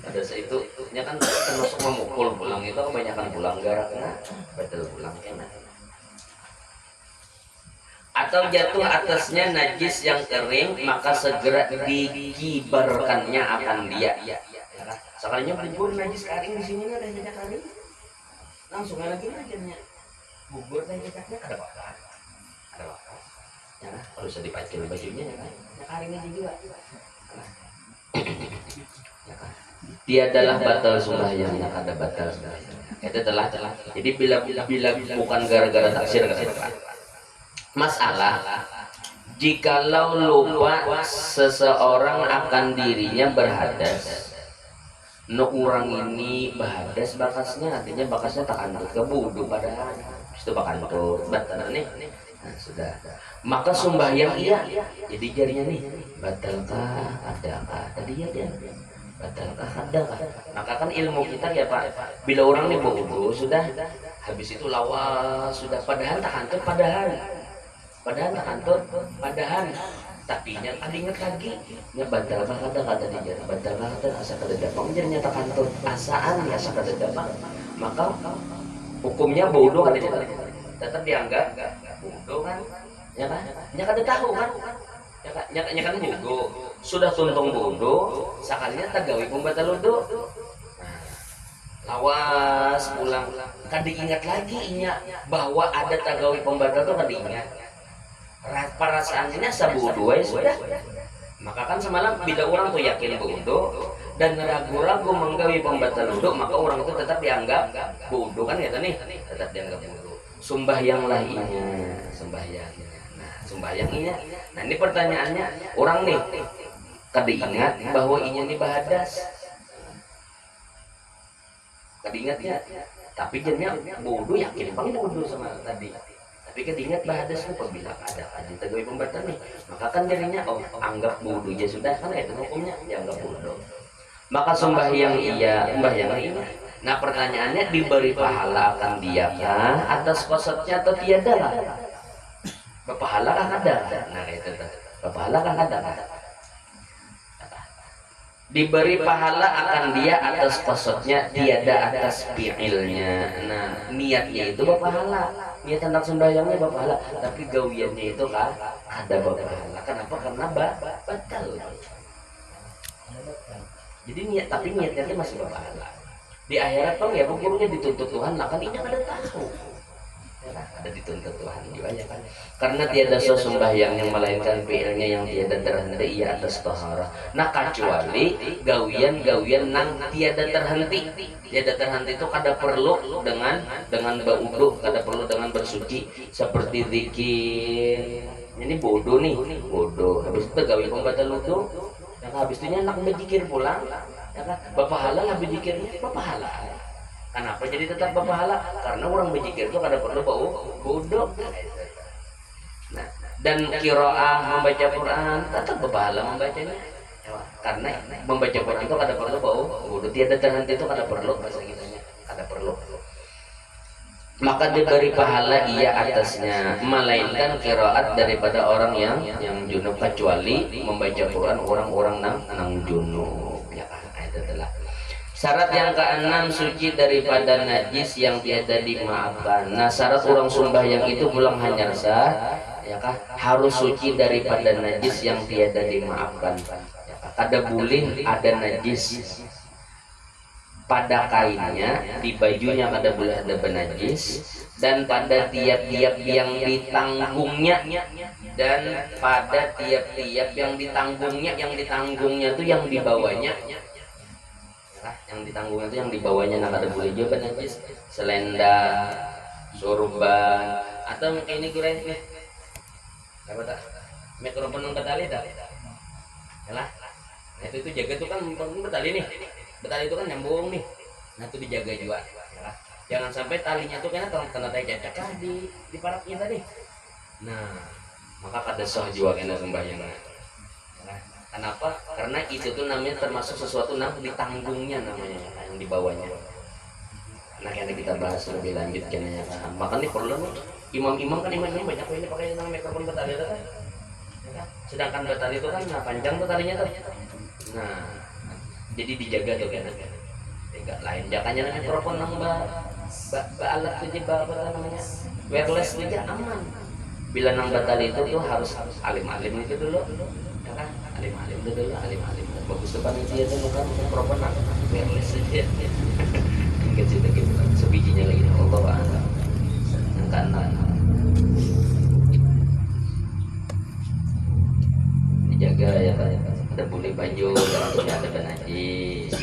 ada itu nya kan termasuk memukul pulang itu kebanyakan pulang gara kena betul pulang kena atau jatuh atasnya najis yang kering maka segera dikibarkannya akan dia sekalinya bubur najis kering di sini ada jejak kering langsung lagi aja bubur dan cacaknya ada apa ya harus dipacul bajunya ya kan ya karingnya juga ya kan dia adalah batal sembahyangnya ada batal itu telah jadi bila bukan gara-gara taksir masalah jikalau lupa seseorang akan dirinya berhadas no orang ini berhadas bakasnya artinya bakasnya tak andut ke wudu padahal itu bakal batal nih nah, sudah maka sembahyang iya jadi jarinya nih batalkah adakah tadi ya dia batalkah adakah maka kan ilmu kita ya Pak bila orang nih wudu sudah habis itu lawas sudah padahal tak antur padahal tak antur padahal tapi nya tadi ingat lagi nya batalkah kata dia batalkah kata asa kada dapat jadinya tak antur asaan ya asa kada dapat maka hukumnya bodoh ada tetap dianggap bodoh kan, ya kan, nya kada tahu kan, ya kan, nya kan bodoh, sudah tuntung bodoh, sekalinya tagawi pembatal wudu. Lawas pulang, kan diingat lagi inya bahwa ada tagawi pembatal tuh kan diingat. Perasaannya sabodo ya sudah. Maka kan semalam bila orang tuh yakin bodoh dan ragu-ragu menggawi pembatal wudu, maka orang itu tetap dianggap bodoh kan ya nih, tetap dianggap bodoh. Sembahyang lainnya, sembahyangnya. Nah, sembahyangnya. Nah, ini pertanyaannya, orang nih kada ingat bahwa inya nih bahadas. Kada ingatnya, tapi jadinya bodoh, yakin bang bodoh sama tadi. Tapi ketingat bahadas itu apabila ada kaji tagawi pembatal nih, maka kan jadinya anggap bodoh aja sudah kan itu hukumnya dianggap bodoh. Maka sembahyang iya, sembahyang iya. Nah pertanyaannya, diberi pahala akan dia kah atas kosotnya atau tiada lah? Berpahala kan ada. Nah itu tuh, berpahala kan ada. Diberi pahala akan dia atas kosotnya, tiada atas fi'ilnya. Nah niatnya itu berpahala, niat tentang sembahyangnya berpahala, tapi gawiannya itu kan ada berpahala. Kenapa? Karena batal. Jadi niat, tapi niatnya itu masih berpahala. Di akhirat kan ya pokoknya dituntut Tuhan, lah kan ini ada tahu. Ada dituntut Tuhan juga ya kan, karena tiada sembahyang yang melainkan fi'ilnya yang tiada terhenti ia atas taharah. Nah kecuali gawian nang tiada terhenti itu kada perlu dengan baudu, kada perlu dengan bersuci, seperti zikir. Ini bodoh nih, bodoh habis itu gawi pembatal wudu, yang habis itu nak berzikir pulang ya kan, berpahala lah berzikirnya, berpahala. Kenapa jadi tetap berpahala? Karena orang berzikir itu kada perlu bau bodoh. Nah, dan qiraah membaca Quran tetap berpahala membacanya. Karena membaca Quran itu kada perlu bau bodoh, tiada terhenti itu kada perlu bahasa kitanya, kada perlu. Maka diberi pahala ia atasnya, melainkan qiraat daripada orang yang junub, kecuali membaca Quran orang-orang nang junub. Ya kan, itu adalah syarat yang keenam, suci daripada najis yang tiada dimaafkan. Nah syarat orang sembahyang itu pulang hanya sah, ya kah, harus suci daripada najis yang tiada dimaafkan. Ya kah, kada boleh ada najis pada kainnya, di bajunya kada boleh ada benajis, dan pada tiap-tiap yang ditanggungnya, dan pada tiap-tiap yang ditanggungnya itu yang dibawanya. Yang ditanggung itu yang dibawanya nak ada boleh juga najis, selendang, sorban, atau kayak ini gue nih apa tak mikrofon yang betali tak yalah. Nah itu jaga tuh kan betali nih, betali itu kan nyambung nih, nah itu dijaga juga yalah. Jangan sampai talinya tuh kena tanda cacat di paraknya tadi. Nah maka kada sah juga kena sembahyang. Kenapa? Karena itu tuh namanya termasuk sesuatu yang ditanggungnya, namanya yang dibawanya. Nah kayaknya kita bahas lebih lanjut kayaknya. Makanya perlu imam-imam kan imamnya banyak ini pakai yang mikrofon betali itu kan. Sedangkan betali itu kan panjang tuh talinya tuh. Nah jadi dijaga tuh kayaknya. Tidak lain jakanya mikrofon nang alat tuh apa namanya wireless aja aman. Bila nang betali itu tuh harus alim-alim itu dulu. Kan alim-alim dulu, alim-alim bagus depan itu ya bukan mikrofon nak wireless saja. Kecil gitu sebijinya lagi Allah yang kanan dijaga ya kan, ada boleh baju tidak ada benajis.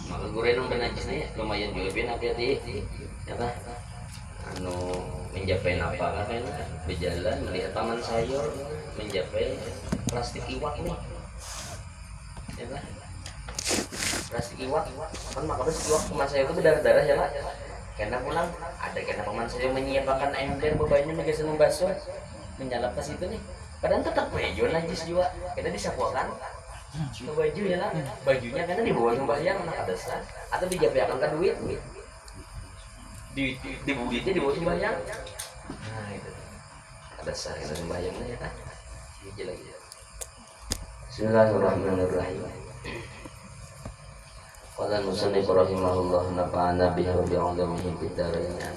Maka gue nang benajis nih lumayan juga bin hati-hati ya kan, menjapai apa kan berjalan melihat taman sayur menjapai plastik iwak nih ya kan, plastik iwak kan, maka plastik iwak teman saya itu berdarah-darah ya pak, karena pulang ada karena teman saya menyiapkan ember bebannya biasa membasuh menyalap ke situ nih, padahal tetap baju najis juga kita disapuakan ke baju ya lah, bajunya karena dibawa sembahyang anak ada sah atau dijabakan ke duit di buditnya dibawa sembahyang. Nah itu ada sah kita sembahyangnya ya kan. Lagi. Bismillahirrahmanirrahim. Qala musannif rahimahullah nafa'ana bihi wa bi'ulumihi fid dharain.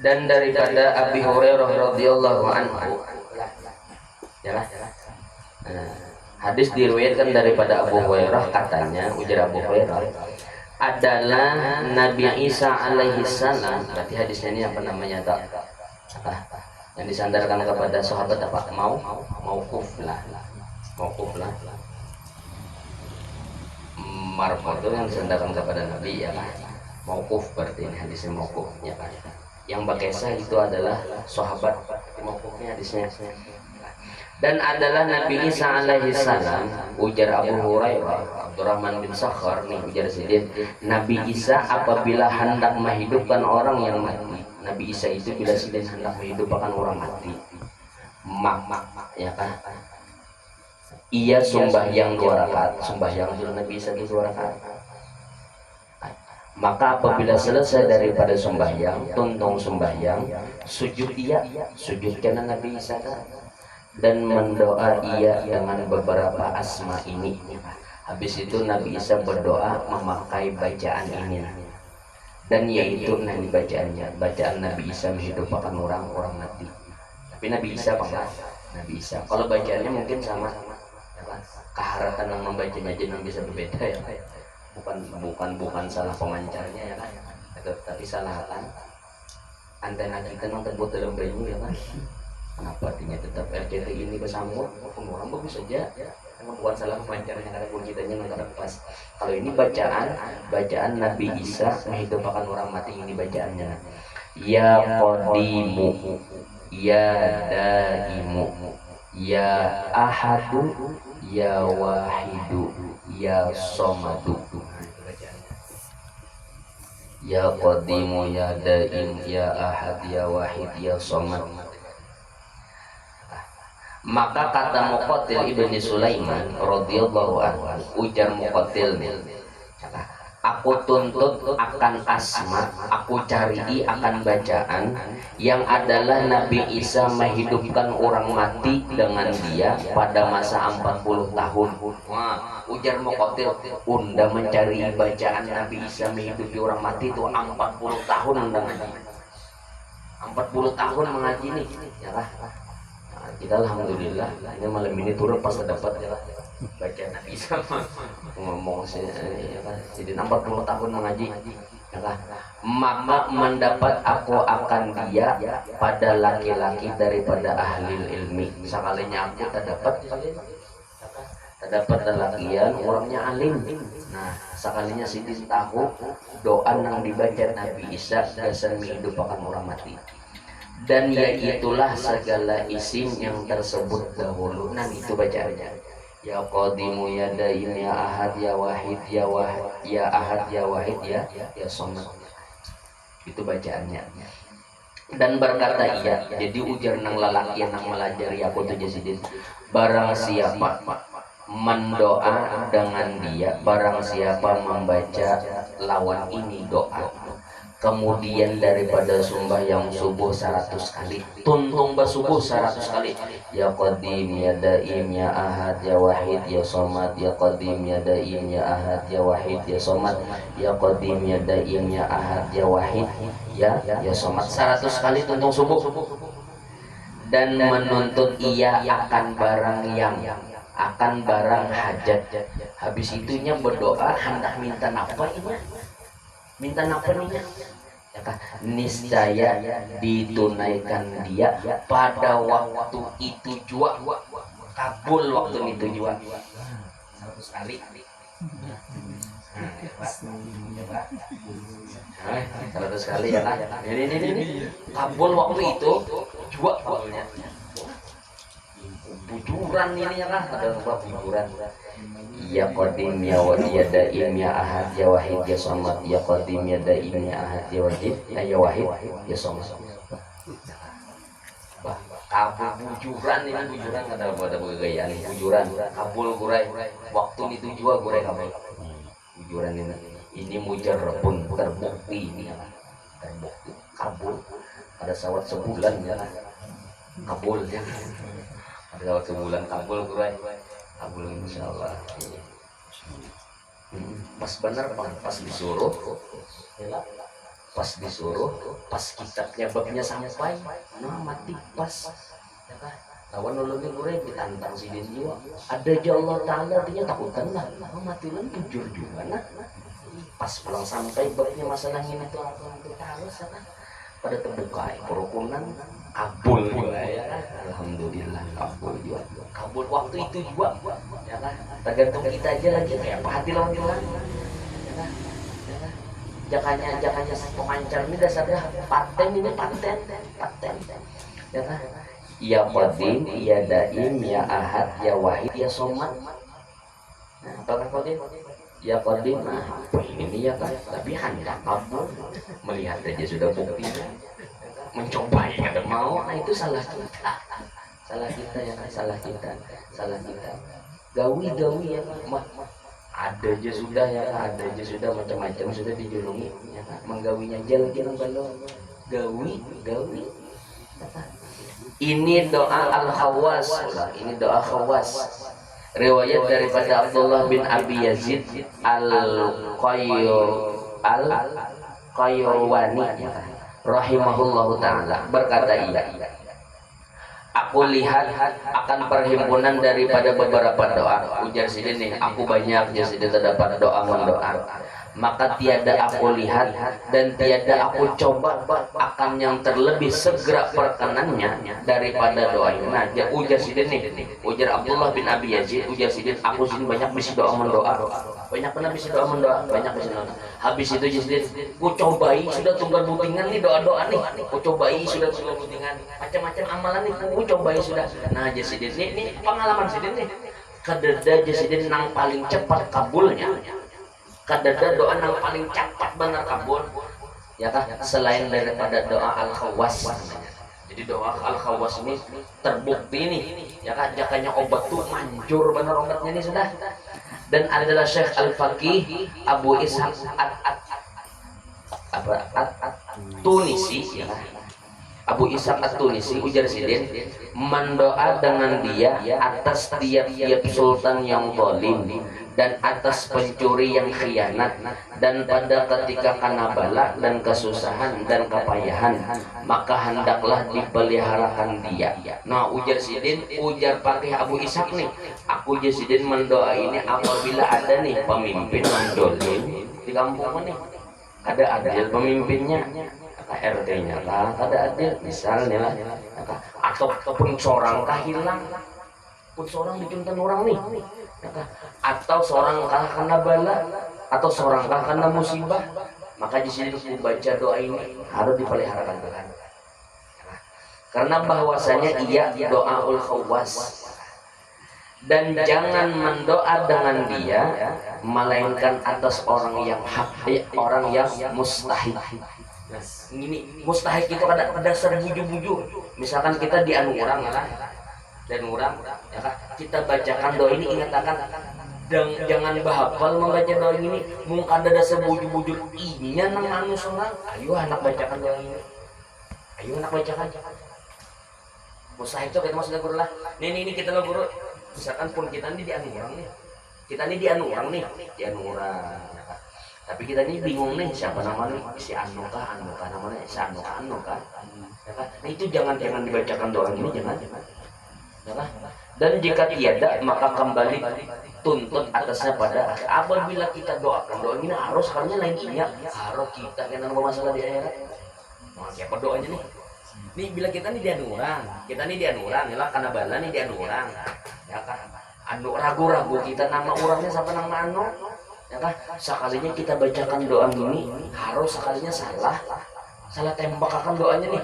Dan daripada Abi Hurairah radhiyallahu anhu, ya lah. Hadis diriwayatkan daripada Abu Hurairah, katanya ujar Abu Hurairah adalah Nabi Isa alaihi salam. Berarti hadisnya ini apa namanya tak? Yang disandarkan kepada sahabat apa? Mauquf lah. Marfu itu yang disandarkan kepada Nabi ya kan. Mauquf berarti ini hadisnya mauquf ya kan. Yang bakesa itu adalah sahabat, mauqufnya hadisnya. Dan adalah Nabi Isa alaihi salam, ujar Abu Hurairah, Abdurrahman bin Sakhar nih ujar sidin, Nabi Isa apabila hendak menghidupkan orang yang mati, Nabi Isa itu bila sidin hendak menghidupkan orang mati, ya kan, ia sembahyang 2 rakaat, sembahyang dulu Nabi Isa itu 2 rakaat. Maka apabila selesai daripada sembahyang, tuntung sembahyang, sujud ia, sujud karena Nabi Isa dan mendoa ia dengan beberapa asma ini. Habis itu Nabi Isa berdoa memakai bacaan ini, dan yaitu nanti bacaan Nabi Isa menghidupkan orang mati. Tapi Nabi Isa apa? Nabi Isa kalau bacaannya mungkin sama, keharatan yang membacanya aja yang bisa berbeda ya. Bukan salah pemancarnya ya kan, tapi salah kan antena kita yang terbuat dalam bayu ya kan. Kenapa artinya tetap RCTI ini bersambut? Orang bagus saja. Emang bukan salah pemancarnya karena kitanya nggak pas. Kalau ini bacaan Nabi Isa menghidupkan orang mati, ini bacaannya. Ya Qadimu, Ya Daimu, Ya Ahadu, Ya Wahidu, Ya Somadu. Ya Qadimu, Ya Daim, Ya Ahad, Ya Wahid, Ya Somad. Maka kata Muqatil ibni Sulaiman radhiyallahu anhu, ujar Muqatil nih, aku tuntut akan asma, aku cari akan bacaan yang adalah Nabi Isa menghidupkan orang mati dengan dia pada masa 40 tahun. Wah, ujar Muqatil, unda mencari bacaan Nabi Isa menghidupi orang mati itu 40 tahun unda ngaji. 40 tahun mengaji nih, ya lah. Kita alhamdulillah ini malam ini turun pas dapat ya lah baca Nabi Isa ngomong jadi 40 tahun mengaji ya lah. Maka mendapat aku akan dia pada laki-laki daripada ahli ilmi, sekalinya aku terdapat lelakian orangnya alim. Nah sekalinya sidin tahu doa yang dibaca Nabi Isa dasar menghidupkan orang mati, dan yaitulah segala isim yang tersebut dahulu. Nah itu bacaannya, Ya Qadimu, Ya Daim, Ya Ahad, Ya Wahid, Ya Wahid, Ya Ahad, Ya Wahid, Ya Somad. Itu bacaannya. Dan berkata ia, jadi ujar nang lalaki yang melajari aku tuh jasidin, barang siapa mendoa dengan dia, barang siapa membaca lawan ini doa, kemudian daripada sembahyang subuh 100 kali, tuntung basubuh 100 kali, Ya Qadim, Ya Daim, Ya Ahad, Ya Wahid, Ya Somad, Ya Qadim, Ya Daim, Ya Ahad, Ya Wahid, Ya Somad, Ya Qadim, Ya Daim, Ya Ahad, Ya Wahid, Ya Somad, 100 kali tuntung subuh. Dan menuntut ia akan barang hajat. Habis itunya berdoa hendak minta napa ini? Minta napa nih? Niscaya ditunaikan dia pada waktu itu jua, kabul waktu itu jua 100 kali. 100 kali ya kan? Ini kabul waktu itu jua kabulnya. Bujuran ini ya kan? Ada tempat bujuran. Ya Qadim, Ya Daim, Ya Ahad, Ya Wahid, Ya Somad, Ya Qadim, Ya Daim, Ya Ahad, Ya Wahid, Ya Somad. Kabul bujuran ini, bujuran ada bergayaan bujuran, kabul gurai waktu itu juga gurai kabul bujuran ini mujarrabun, terbukti ini ya, terbukti kabul pada sawat sebulan ya. kabul ya. Ada waktu bulan kabul kurai. Kabul insyaallah. Pas bener pas disuruh. Pas disuruh, pas kitabnya babnya sampai, nah mati pas. Ya kan? Lawan ulunnya kurai ditantang sidin jiwa. Ada aja Allah Ta'ala artinya takutan lah. Nah mati lan jujur juga nah. Pas pulang sampai babnya masalah ini tuh apa itu harus kan. Pada terbuka kerukunan kabul juga ya kan. Alhamdulillah kabul juga. Kabul waktu itu juga ya kan. Tergantung kita aja lagi kayak apa hati lawan Tuhan. Ya kan? Ya kan? Jakanya pemancar ini dasarnya paten ya kan. Ya Qadim, ya Daim, ya Ahad, ya Wahid, ya Somad. Nah, apa Qadim? Ya Qadim, nah ini ya kan, tapi hendak kabul melihat aja sudah bukti, mencoba yang ada mau, nah itu salah kita ya kan, salah kita. Gawi ya kan, ada aja sudah ya kan, ada aja sudah macam-macam sudah dijulungi, ya kan, menggawinya aja lagi nang balong, gawi. Ini doa al-Khawas, ini doa Khawas. Riwayat daripada Abdullah bin Abi Yazid al-Qaywani rahimahullahu ta'ala berkata iya. Aku lihat akan perhimpunan daripada beberapa doa. Ujar sidin nih, aku banyak jadi terdapat doa mendoa. Maka tiada aku lihat dan tiada aku coba akan yang terlebih segera perkenannya daripada doa ini. Nah, ujar sidin nih, ujar Abdullah bin Abi Yazid, ujar sidin, aku sidin banyak bisi doa mendoa. Banyak pernah bisi doa mendoa, banyak bisi doa. Habis itu sidin, ku cobai sudah tunggal butingan nih doa-doa nih. Ku cobai sudah tunggal butingan. Macam-macam amalan nih, ku cobai sudah. Nah, sidin ini pengalaman sidin nih. Kededa sidin nang paling cepat kabulnya. Kadada doa yang paling cepat benar kabul ya kan, selain daripada doa al-Khawas. Jadi doa al-Khawas ini terbukti nih ya kan, jakanya obat tuh manjur benar obatnya ini sudah. Dan adalah Syekh Al-Faqih Abu Ishaq Tunisi ya kan? Abu Ishaq At-Tunisi ujar sidin, mendoa dengan dia atas tiap-tiap sultan yang zalim dan atas pencuri yang khianat, dan pada ketika kena bala dan kesusahan dan kepayahan, maka hendaklah dipeliharakan dia. Nah ujar sidin, ujar Faqih Abu Ishaq nih, aku ujar sidin mendoa ini apabila ada nih pemimpin yang zalim di kampung nih, ada adil pemimpinnya, RT-nya lah, ada adil misalnya lah, ataupun seorang kah hilang, pun seorang dicuntan orang nih, atau seorang kah kena bala, atau seorang kah kena musibah, maka di sini baca doa ini harus dipeliharakan Tuhan. Karena bahwasanya ia doaul Khawas, dan jangan mendoa dengan dia melainkan atas orang yang orang yang mustahik. Ini mustahik itu ada dasar buju-buju. Misalkan kita di anu orang lah, dan orang ya kan, kita bacakan doa ini, ingatkan dan jangan bahapal membaca doa ini, mungkin ada dasar buju-buju inya nang anu seorang. Ayo anak bacakan doa ini, ayo anak bacakan. Mustahik itu kita maksudnya guru lah. Ini kita lo guru. Misalkan pun kita ini di anu orang nih, kita ini di anu orang nih, di anu orang. Tapi kita ini bingung nih siapa namanya, si Anu kah namanya, si Anu kah ya kan? Nah itu jangan dibacakan doa ini, jangan ya kan? Dan jika tiada maka kembali tuntut atasnya pada apabila kita doakan doa ini harus karena lain ingat harus kita kena masalah di akhirat. Nah, siapa doanya nih? Nih bila kita nih di anu orang, kita nih di anu orang, ya lah karena bala nih di anu orang, ya kan? Anu ragu-ragu kita nama orangnya siapa nama anu? Ya kan, sekalinya kita bacakan doa ini harus sekalinya salah tembak akan doanya nih.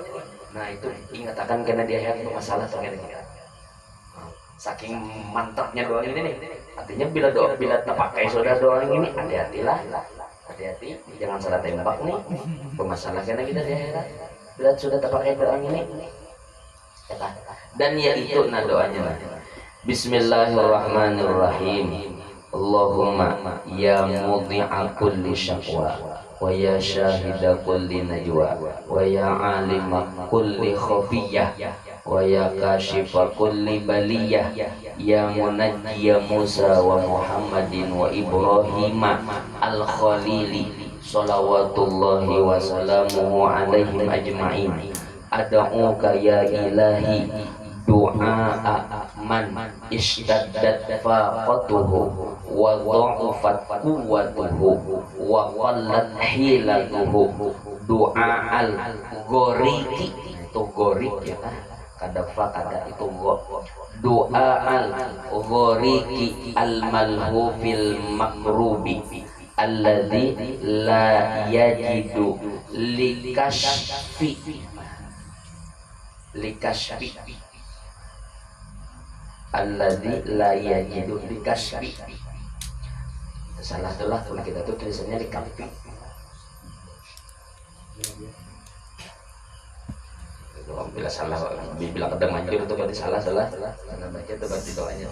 Nah itu ingat akan kena di akhirat masalah tuh kira-kira. Saking mantapnya doa ini nih. Artinya bila terpakai sudah doa ini, hati-hati, jangan salah tembak nih. Bermasalah kena kita di akhirat. Bila sudah terpakai doa ini, ya kan? Dan yaitu nah doanya. Bismillahirrahmanirrahim. Allahumma ya mudhi'a kulli syaqwa wa ya syahida kulli najwa wa ya alima kulli khafiyah wa ya kashifa kulli baliyah ya munajjiya Musa wa Muhammadin wa Ibrahim al-Khalili salawatullahi wa salamuhu alaihim ajma'in. Ad'uka ya ilahi du'a man ishtaddat faqatuhu wa dha'ufat quwwatuhu wa qallat hilatuhu du'a al-ghoriki. Itu gorik ya kan, kada fa kada itu doa al-ghoriki al-malhufil makrubi alladzi la yajidu likashfi alladzi la yajidu likashfi. Salah telah kalau kita tuh tulisannya likashfi. Bila salah, bila kadang manjur itu berarti salah. Karena baca itu berarti doanya.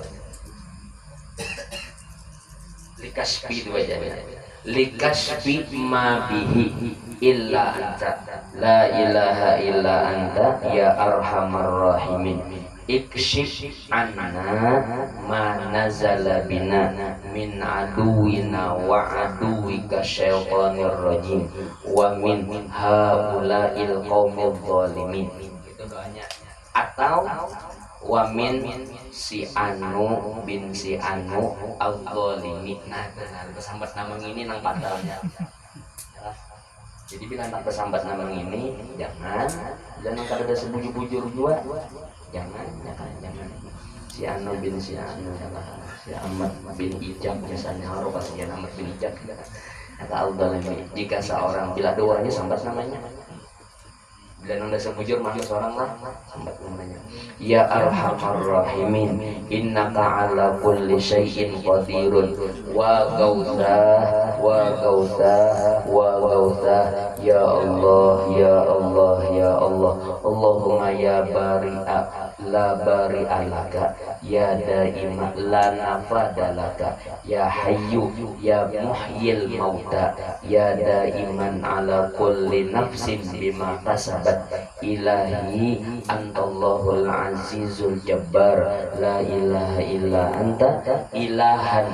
Likashfi itu bacanya. Likashfi ma bihi illa anta la ilaha illa anta ya arhamar rahimin. Ikshif anna ma nazala bina min aduwina wa aduwika syaitanir rajim wa min haula'il qaumil zalimin. Itu doanya. Atau wa min si anu bin si anu al-zalimi. Nah, benar kesambat nama ini nang padalnya. Jadi bila tak kesambat nama ini jangan kada ada sebujur-bujur juga. Jangan si anu bin si anu, si Ahmad bin Ijab misalnya, harus pasti Ahmad bin Ijab kata Allah. Jika seorang bila doanya sambat namanya, bila nanda sebujur maka seorang lah sambat namanya. Ya arhamar rahimin innaka ala kulli syai'in qadirun wa gautah ya Allah ya Allah ya Allah Allahumma ya bari'a la bari'a laka ya daima la nafadalaka ya hayyu ya muhyil mauta ya daiman ala kulli nafsin bima kasabat ilahi antallahul azizul jabbar la ilaha illa anta ilahan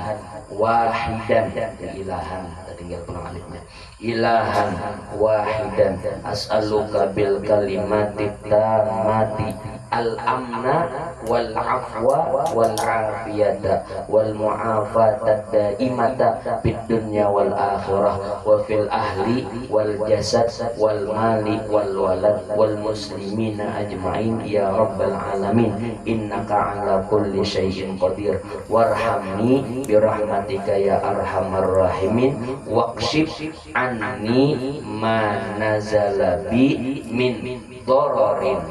wahidan. Ilahan tinggal penang alifnya. Ilahan wahidan as'aluka bil kalimatit tamati al-amna wal afwa wal afiyata wal mu'afatat daimata fid dunya wal akhirah wa fil ahli wal jasad wal mali wal walad wal muslimina ajma'in ya rabbal alamin innaka ala kulli syai'in qadir warhamni bi rahmatika ya arhamar rahimin waqshif anni ma nazala bi min dororin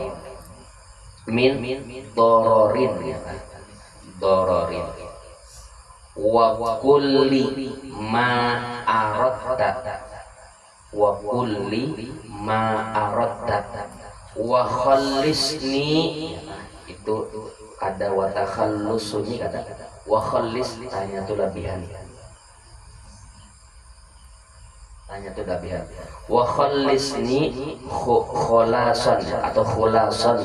dororin wa kulli ma aradta wa khallisni. Itu kada wa takhallusuni kada wa khallis tanya tu labihan wa khallisni kholasan atau kholasan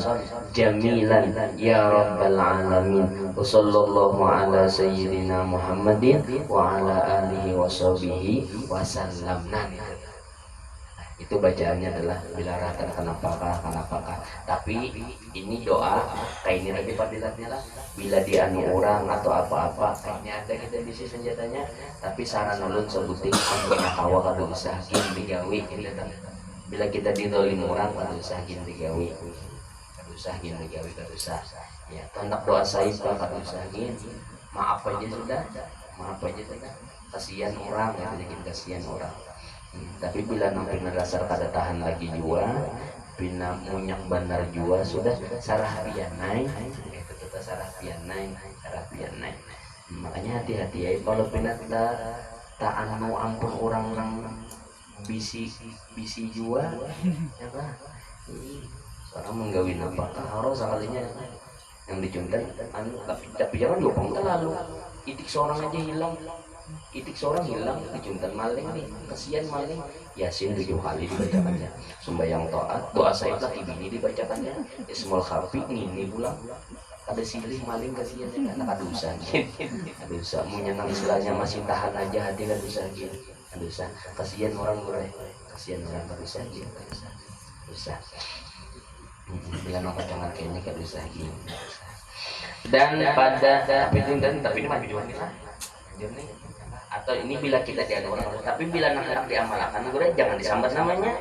jamilan ya rabbal alamin. Wa sallallahu ala sayyidina Muhammadin wa ala alihi wa sahbihi wa sallam. Itu bacaannya adalah bila rata kenapakah. Tapi ini doa kayak ini lagi fadilatnya lah. Bila dianu orang atau apa-apa kayaknya ada kita bisi senjatanya. Tapi saran ulun sebuting punya kawa kada usah gin digawi gitu. Bila kita didolim orang kada usah gin digawi. Kada usah. Ya, hendak doa saib kada usah gin. Maaf aja sudah. Kasihan orang ya, jadi kasihan orang. Tapi bila nampi dasar kada tahan lagi jua, bila munyak benar jua sudah sarah pian naik, itu sarah pian naik. Makanya hati-hati ya kalau pina tak anu ampun orang bisi jua, ya kan? Seorang menggawin apakah harus sekalinya yang dicuntan anu tapi jangan lupa terlalu itik seorang aja hilang. itik seorang hilang dijumtan maling nih, kasihan maling. Yasin 7 kali dibacakannya, sembahyang taat, doa Said lagi ini dibacakannya, Ismul Khafi ini pulang. Ada silih maling kasihan anak adusa adusa mau nyenang istilahnya masih tahan aja hati adusa gitu, adusa kasihan orang gue, kasihan orang adusa gitu, adusa bila nongkrong jangan kayaknya kayak adusa gitu. Dan pada tapi ini maju jual nih, atau ini bila kita diadu orang, tapi bila nak diamalkan gue jangan disambat namanya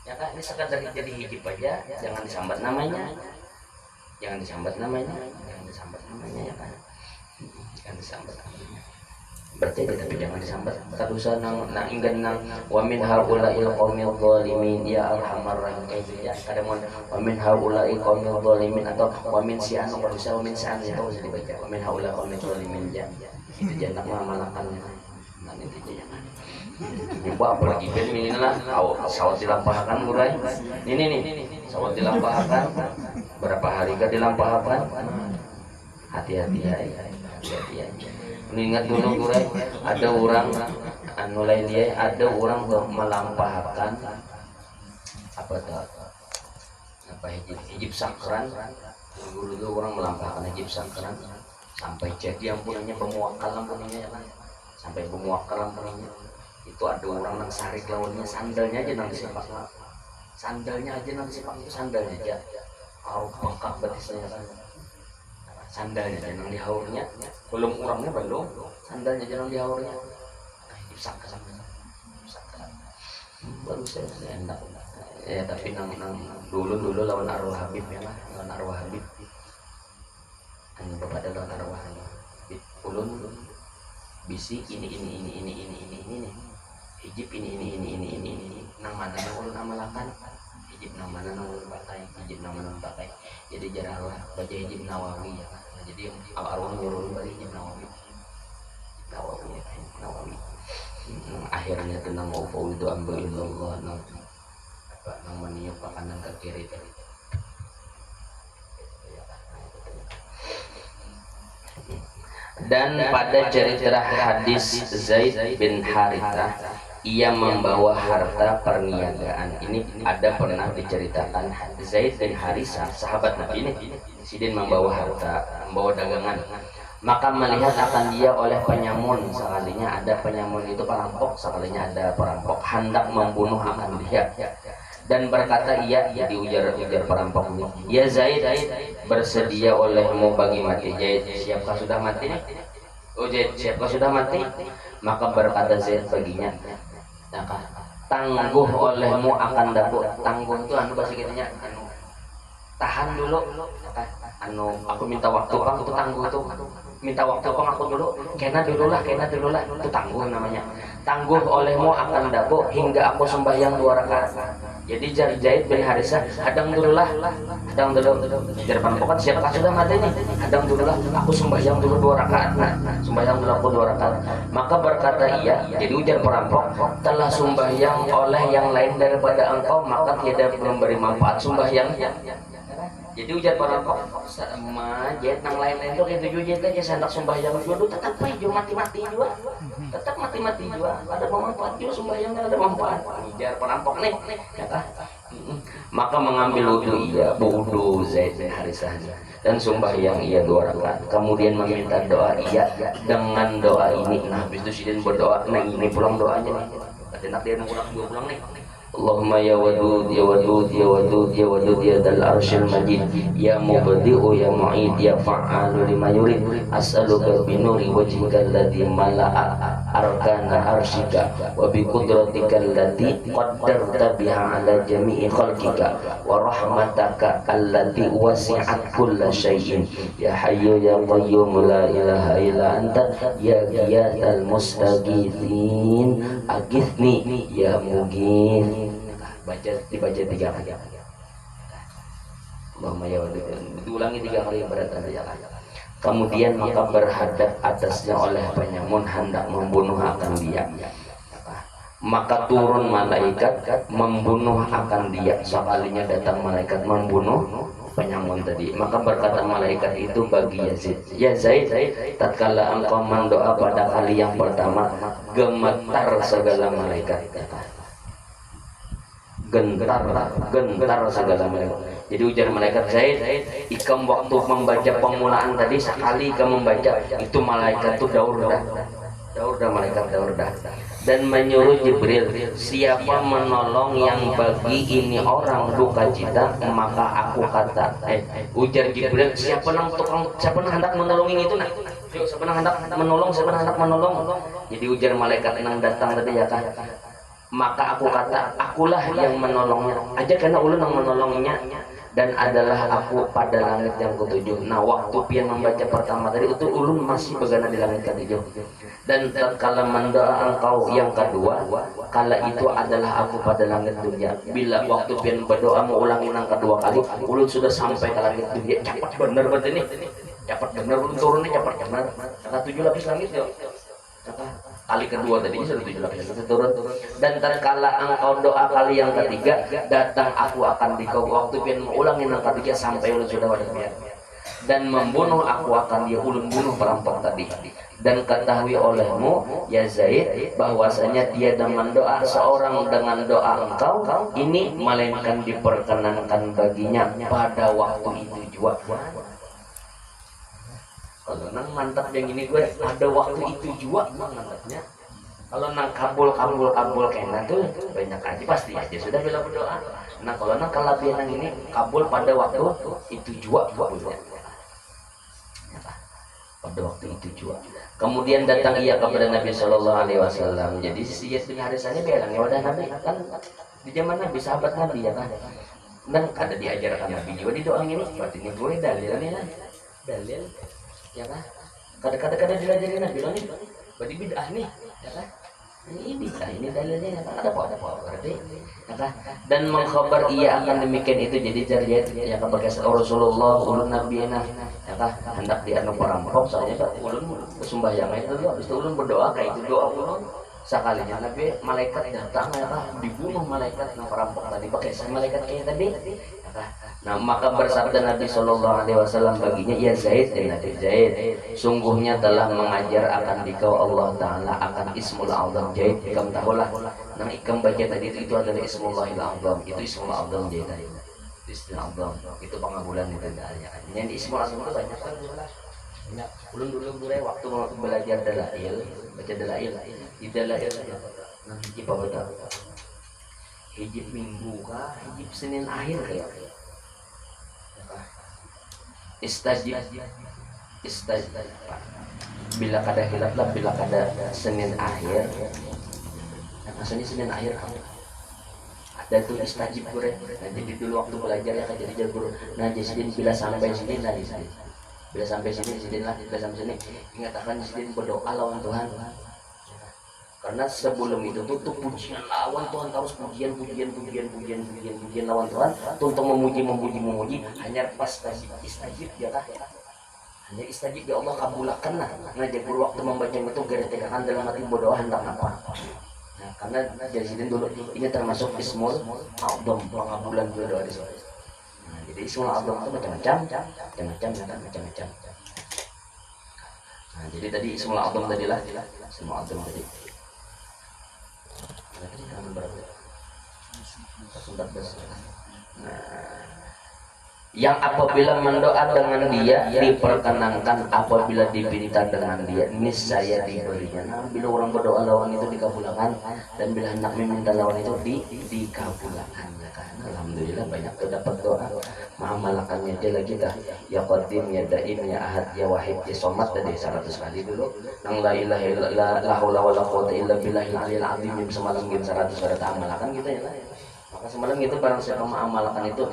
ya kan, ini sekadar jadi hijib aja, jangan disambat namanya, jangan disambat namanya ya kan, jangan disambat namanya berarti tapi jangan disambat kadusa nang inggan nang wa min haula'il qaumil zalimin ya arhamar rahimin ya kadang wa min haula'il qaumil zalimin atau wa min si'an kadusa wa min si'an itu bisa dibaca wa min haula'il qaumil zalimin ya itu jangan malakan nanti itu jangan coba apalagi ben ini lah sawat dilampahkan gurai ini sawat dilampahkan berapa hari kan dilampahkan hati-hati ya ingat dulu gurai ada orang anu lain dia ada orang melampahkan apa hijib sakran dulu orang melampahkan hijib sakran sampai jadi ampunannya pemuakal ampunannya sampai pemuakal ampunannya itu ada orang nang sarik lawannya sandalnya aja nang disepak sandalnya aja nang disepak itu sandalnya aja bengkak betisnya sandalnya aja nang dihaurnya belum orangnya belum sandalnya aja nang dihaurnya disak baru saya enak ya tapi nang dulu lawan arwah Habib ya lah lawan arwah Habib anu bapak ada lawan arwah Habib ulun bisi ini hijib ini nang mana nang ulun amalakan hijib nang mana nang ulun pakai hijib nang mana nang pakai jadi jarang lah baca hijib Nawawi ya kan nah, jadi arwah nyuruh balik hijib Nawawi akhirnya tenang mau itu ambil Allah nang meniup ke kanan ke kiri dan pada cerita hadis Zaid bin Harithah ia membawa harta perniagaan. Ini ada pernah diceritakan Zaid bin Harithah sahabat Nabi ini sidin membawa harta, membawa dagangan. Maka melihat akan dia oleh penyamun, sekalinya ada penyamun itu perampok, sekalinya ada perampok hendak membunuh akan dia. Dan berkata ia diujar perampok ini, ya Zaid, bersedia olehmu bagi mati. Zaid, siapkah sudah mati? Oh Zaid, siapkah sudah mati? Maka berkata Zaid baginya, tangguh olehmu akan dapat. Tangguh itu anu bahasa kitanya anu tahan dulu, anu aku minta waktu Kang, itu tangguh tuh. Minta waktu Kang aku dulu, kena dulu lah, itu tangguh namanya. Tangguh olehmu akan dapat hingga aku sembahyang 2 rakaat. Jadi Zaid bin Harithah hadang dulu. Jar pampokan siapkah sudah mati nih? Hadang dulu lah, aku sembahyang dulu 2 rakaat. Sembahyang dulu aku 2 rakaat. Maka berkata ia, jadi ujar perampok, telah sembahyang oleh yang lain daripada engkau, maka tiada memberi manfaat sembahyangnya. Jadi ujar perampok sama Zaid nang lain-lain tuh kayak 7 Zaid aja sandak sembahyang dulu tetap aja mati-mati juga. Tetap mati-mati juga. Ada manfaat juga sembahyang, ada manfaat. Ujar perampok nih, kata. Maka mengambil wudu Zaid bin Harithah dan sembahyang ia 2 rakaat. Kemudian meminta doa ia dengan doa ini. Nah, habis itu sidin berdoa. Nah, ini pulang doanya nih. Ada nak dia pulang nih. Allahumma ya wadud ya wadud ya wadud ya wadud ya dal arsyil majid ya mubdi'u ya mu'id ya fa'alu lima yurid as'aluka binuri wajhika alladhi mala'a arkana arsyika wa bi qudratika allati qaddarta biha ala jami'i khalqika wa rahmataka allati wasi'at kulla syai'in ya hayyu ya qayyum la ilaha illa anta ya giyatal mustaghithin aghithni ya mughith. Dibaca 3 kali. Allahumma ya wadud, diulangi 3 kali beratan ya. Kemudian maka berhadap atasnya oleh penyamun hendak membunuh akan dia. Maka turun malaikat membunuh akan dia. Sekalinya datang malaikat membunuh penyamun tadi. Maka berkata malaikat itu bagi Yazid, ya Zaid, tatkala engkau mendoa pada kali yang pertama, gemetar segala malaikat. Gentar segala malaikat. Jadi ujar malaikat, Zaid, ikam waktu membaca pemulaan tadi sekali ikam membaca itu malaikat itu daur dah malaikat daur dah, dan menyuruh Jibril, siapa menolong yang bagi ini orang duka cita, maka aku kata ujar Jibril, siapa nang hendak menolongin itu, nah siapa nang hendak menolong. Jadi ujar malaikat nang datang tadi ya kan, maka aku kata, akulah yang menolongnya aja karena ulun yang menolongnya, dan adalah aku pada langit yang ketujuh. Nah waktu pian membaca pertama tadi itu ulun masih begana di langit ketujuh, dan tatkala mendoa engkau yang kedua, kala itu adalah aku pada langit dunia. Bila waktu pian berdoa mau ulangi yang kedua kali, ulun sudah sampai ke langit dunia. Cepat bener berarti ini, cepat bener ulun turunnya cepat bener. Kata 7 lapis langit yuk. Kali kedua tadi sudah 7 lapis itu turun. Dan tatkala engkau doa kali yang ketiga, datang aku akan dikau. Waktu pian mengulangi yang ketiga sampai ulun sudah pada pian, dan membunuh aku akan dia ulun bunuh perampok tadi. Dan ketahui olehmu ya Zaid, bahwasanya tiada mendoa seorang dengan doa engkau ini melainkan diperkenankan baginya pada waktu itu juga. Kalau nang mantap yang ini gue pada waktu itu juga mantapnya. Kalau nang kabul kena tuh banyak aja pasti aja sudah bila berdoa. Nah kalau nang kalabian ini kabul pada waktu itu juga kabulnya. Pada waktu itu juga. Kemudian datang ia kepada Nabi Shallallahu Alaihi Wasallam. Jadi si Yazid bin Harisanya bilang ya udah Nabi, kan di zaman Nabi sahabat Nabi ya kan, dan ada diajarkan Nabi juga di doa ini. Berarti ini boleh dalilnya, dalil ya kan. Kadang-kadang diajarin Nabi loh nih, berarti bid'ah nih ya kan. Ini bisa, ini dalilnya ya kan, ada apa berarti ya kan. Dan mengkhabar ia akan demikian itu. Jadi jariat ya kan, bagai Rasulullah ulun Nabi ya kan, hendak dianu perampok soalnya kan ulun sembahyang itu dulu, habis itu ulun berdoa kayak itu doa ulun sekalinya Nabi malaikat datang ya kan, dibunuh malaikat nah perampok tadi pakai malaikat kayak tadi ya kan. Nah maka bersabda Nabi Shallallahu Alaihi Wasallam baginya, ya Zaid, Nabi Zaid, sungguhnya telah mengajar akan dikau Allah Taala akan Ismul A'zam Zaid. Ikam tahulah, nah ikam baca tadi itu adalah Ismullahil A'zam, itu Ismul A'zam Zaid tadi. Ismul A'zam itu pengabulan itu dalilnya. Yang di Ismul A'zam itu banyak kan, banyak. Ulun dulu waktu mau belajar dalail, baca dalail, di dalail aja. Nah hijib apa dah? Hijib minggu kah? Hijib Senin akhir kayak. Istajib bila kada hilap lah, bila kada Senin akhir, maksudnya Senin akhir ada tuh istajib gue. Nah jadi dulu waktu belajar ya kan jadi guru. Nah jadi bila sampai sini, nah di sini bila sampai sini lah, bila sampai sini ingatakan di berdoa lawan Tuhan. Karena sebelum itu tuh pujian lawan Tuhan, terus pujian lawan Tuhan tuh untuk memuji hanya pas istajib ya kan, hanya istajib ya Allah kabulkan. Nah jadi waktu membaca itu geretekan dalam hati berdoa hendak apa. Nah karena jadi dulu ini termasuk Ismul A'zam, pengabulan berdoa di sini. Nah jadi Ismul A'zam itu macam-macam. Nah jadi tadi Ismul A'zam tadi lah, Ismul A'zam tadi. Yang apabila mendoa dengan dia diperkenankan, apabila dipinta dengan dia niscaya diberinya. Nah, bila orang berdoa lawan itu dikabulkan, dan bila hendak meminta lawan itu dikabulkan ya kan. Alhamdulillah banyak terdapat doa mengamalkannya aja lagi dah. Ya Qadim, ya Daim, ya Ahad, ya Wahid, ya Somad tadi 100 kali dulu. Nang la ilaha illallah, la haula wala quwwata illa billahil aliyil azim, semalam gitu 100 kali amalkan kita ya lah. Maka semalam itu barang siapa mengamalkan itu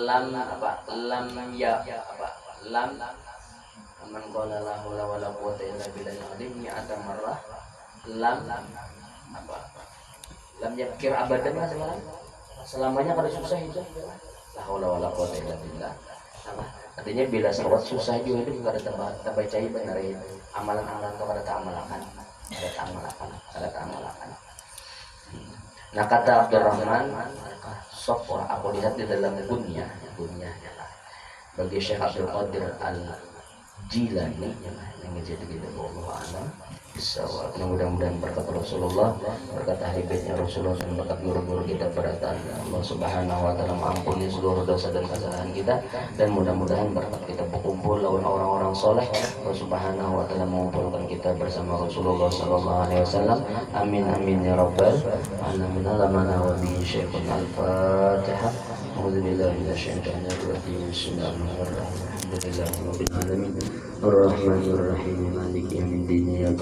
lam man qala la haula wala quwwata illa billahil azim ya atamarrah lam yakir abadan lah semalam. Selamanya kada susah itu. La haula wala quwwata illa billah. Artinya bila sewat susah juga itu kada terbacai benar ya. Amalan-amalan itu kada tamalakan. Nah kata Abdurrahman, sofwa aku lihat di dalam gunyahnya lah bagi Syekh Abdul Qadir Al Jilani yang jadi gitu Allah alam bisawab. Mudah-mudahan berkat Rasulullah, berkat ahli baitnya Rasulullah, dan berkat guru-guru kita beratan Allah Subhanahu wa taala mengampuni seluruh dosa dan kesalahan kita, dan mudah-mudahan berkat kita berkumpul lawan orang-orang soleh Allah Subhanahu wa taala mengumpulkan kita bersama Rasulullah sallallahu alaihi wasallam. Amin amin ya rabbal alamin. Lamana wa bi syaikhun al-fatihah. A'udzubillahi minasyaitonir rajim. Bismillahirrahmanirrahim. Alhamdulillahirabbil alamin. Ar-rahmanir rahim. Maliki yaumiddin.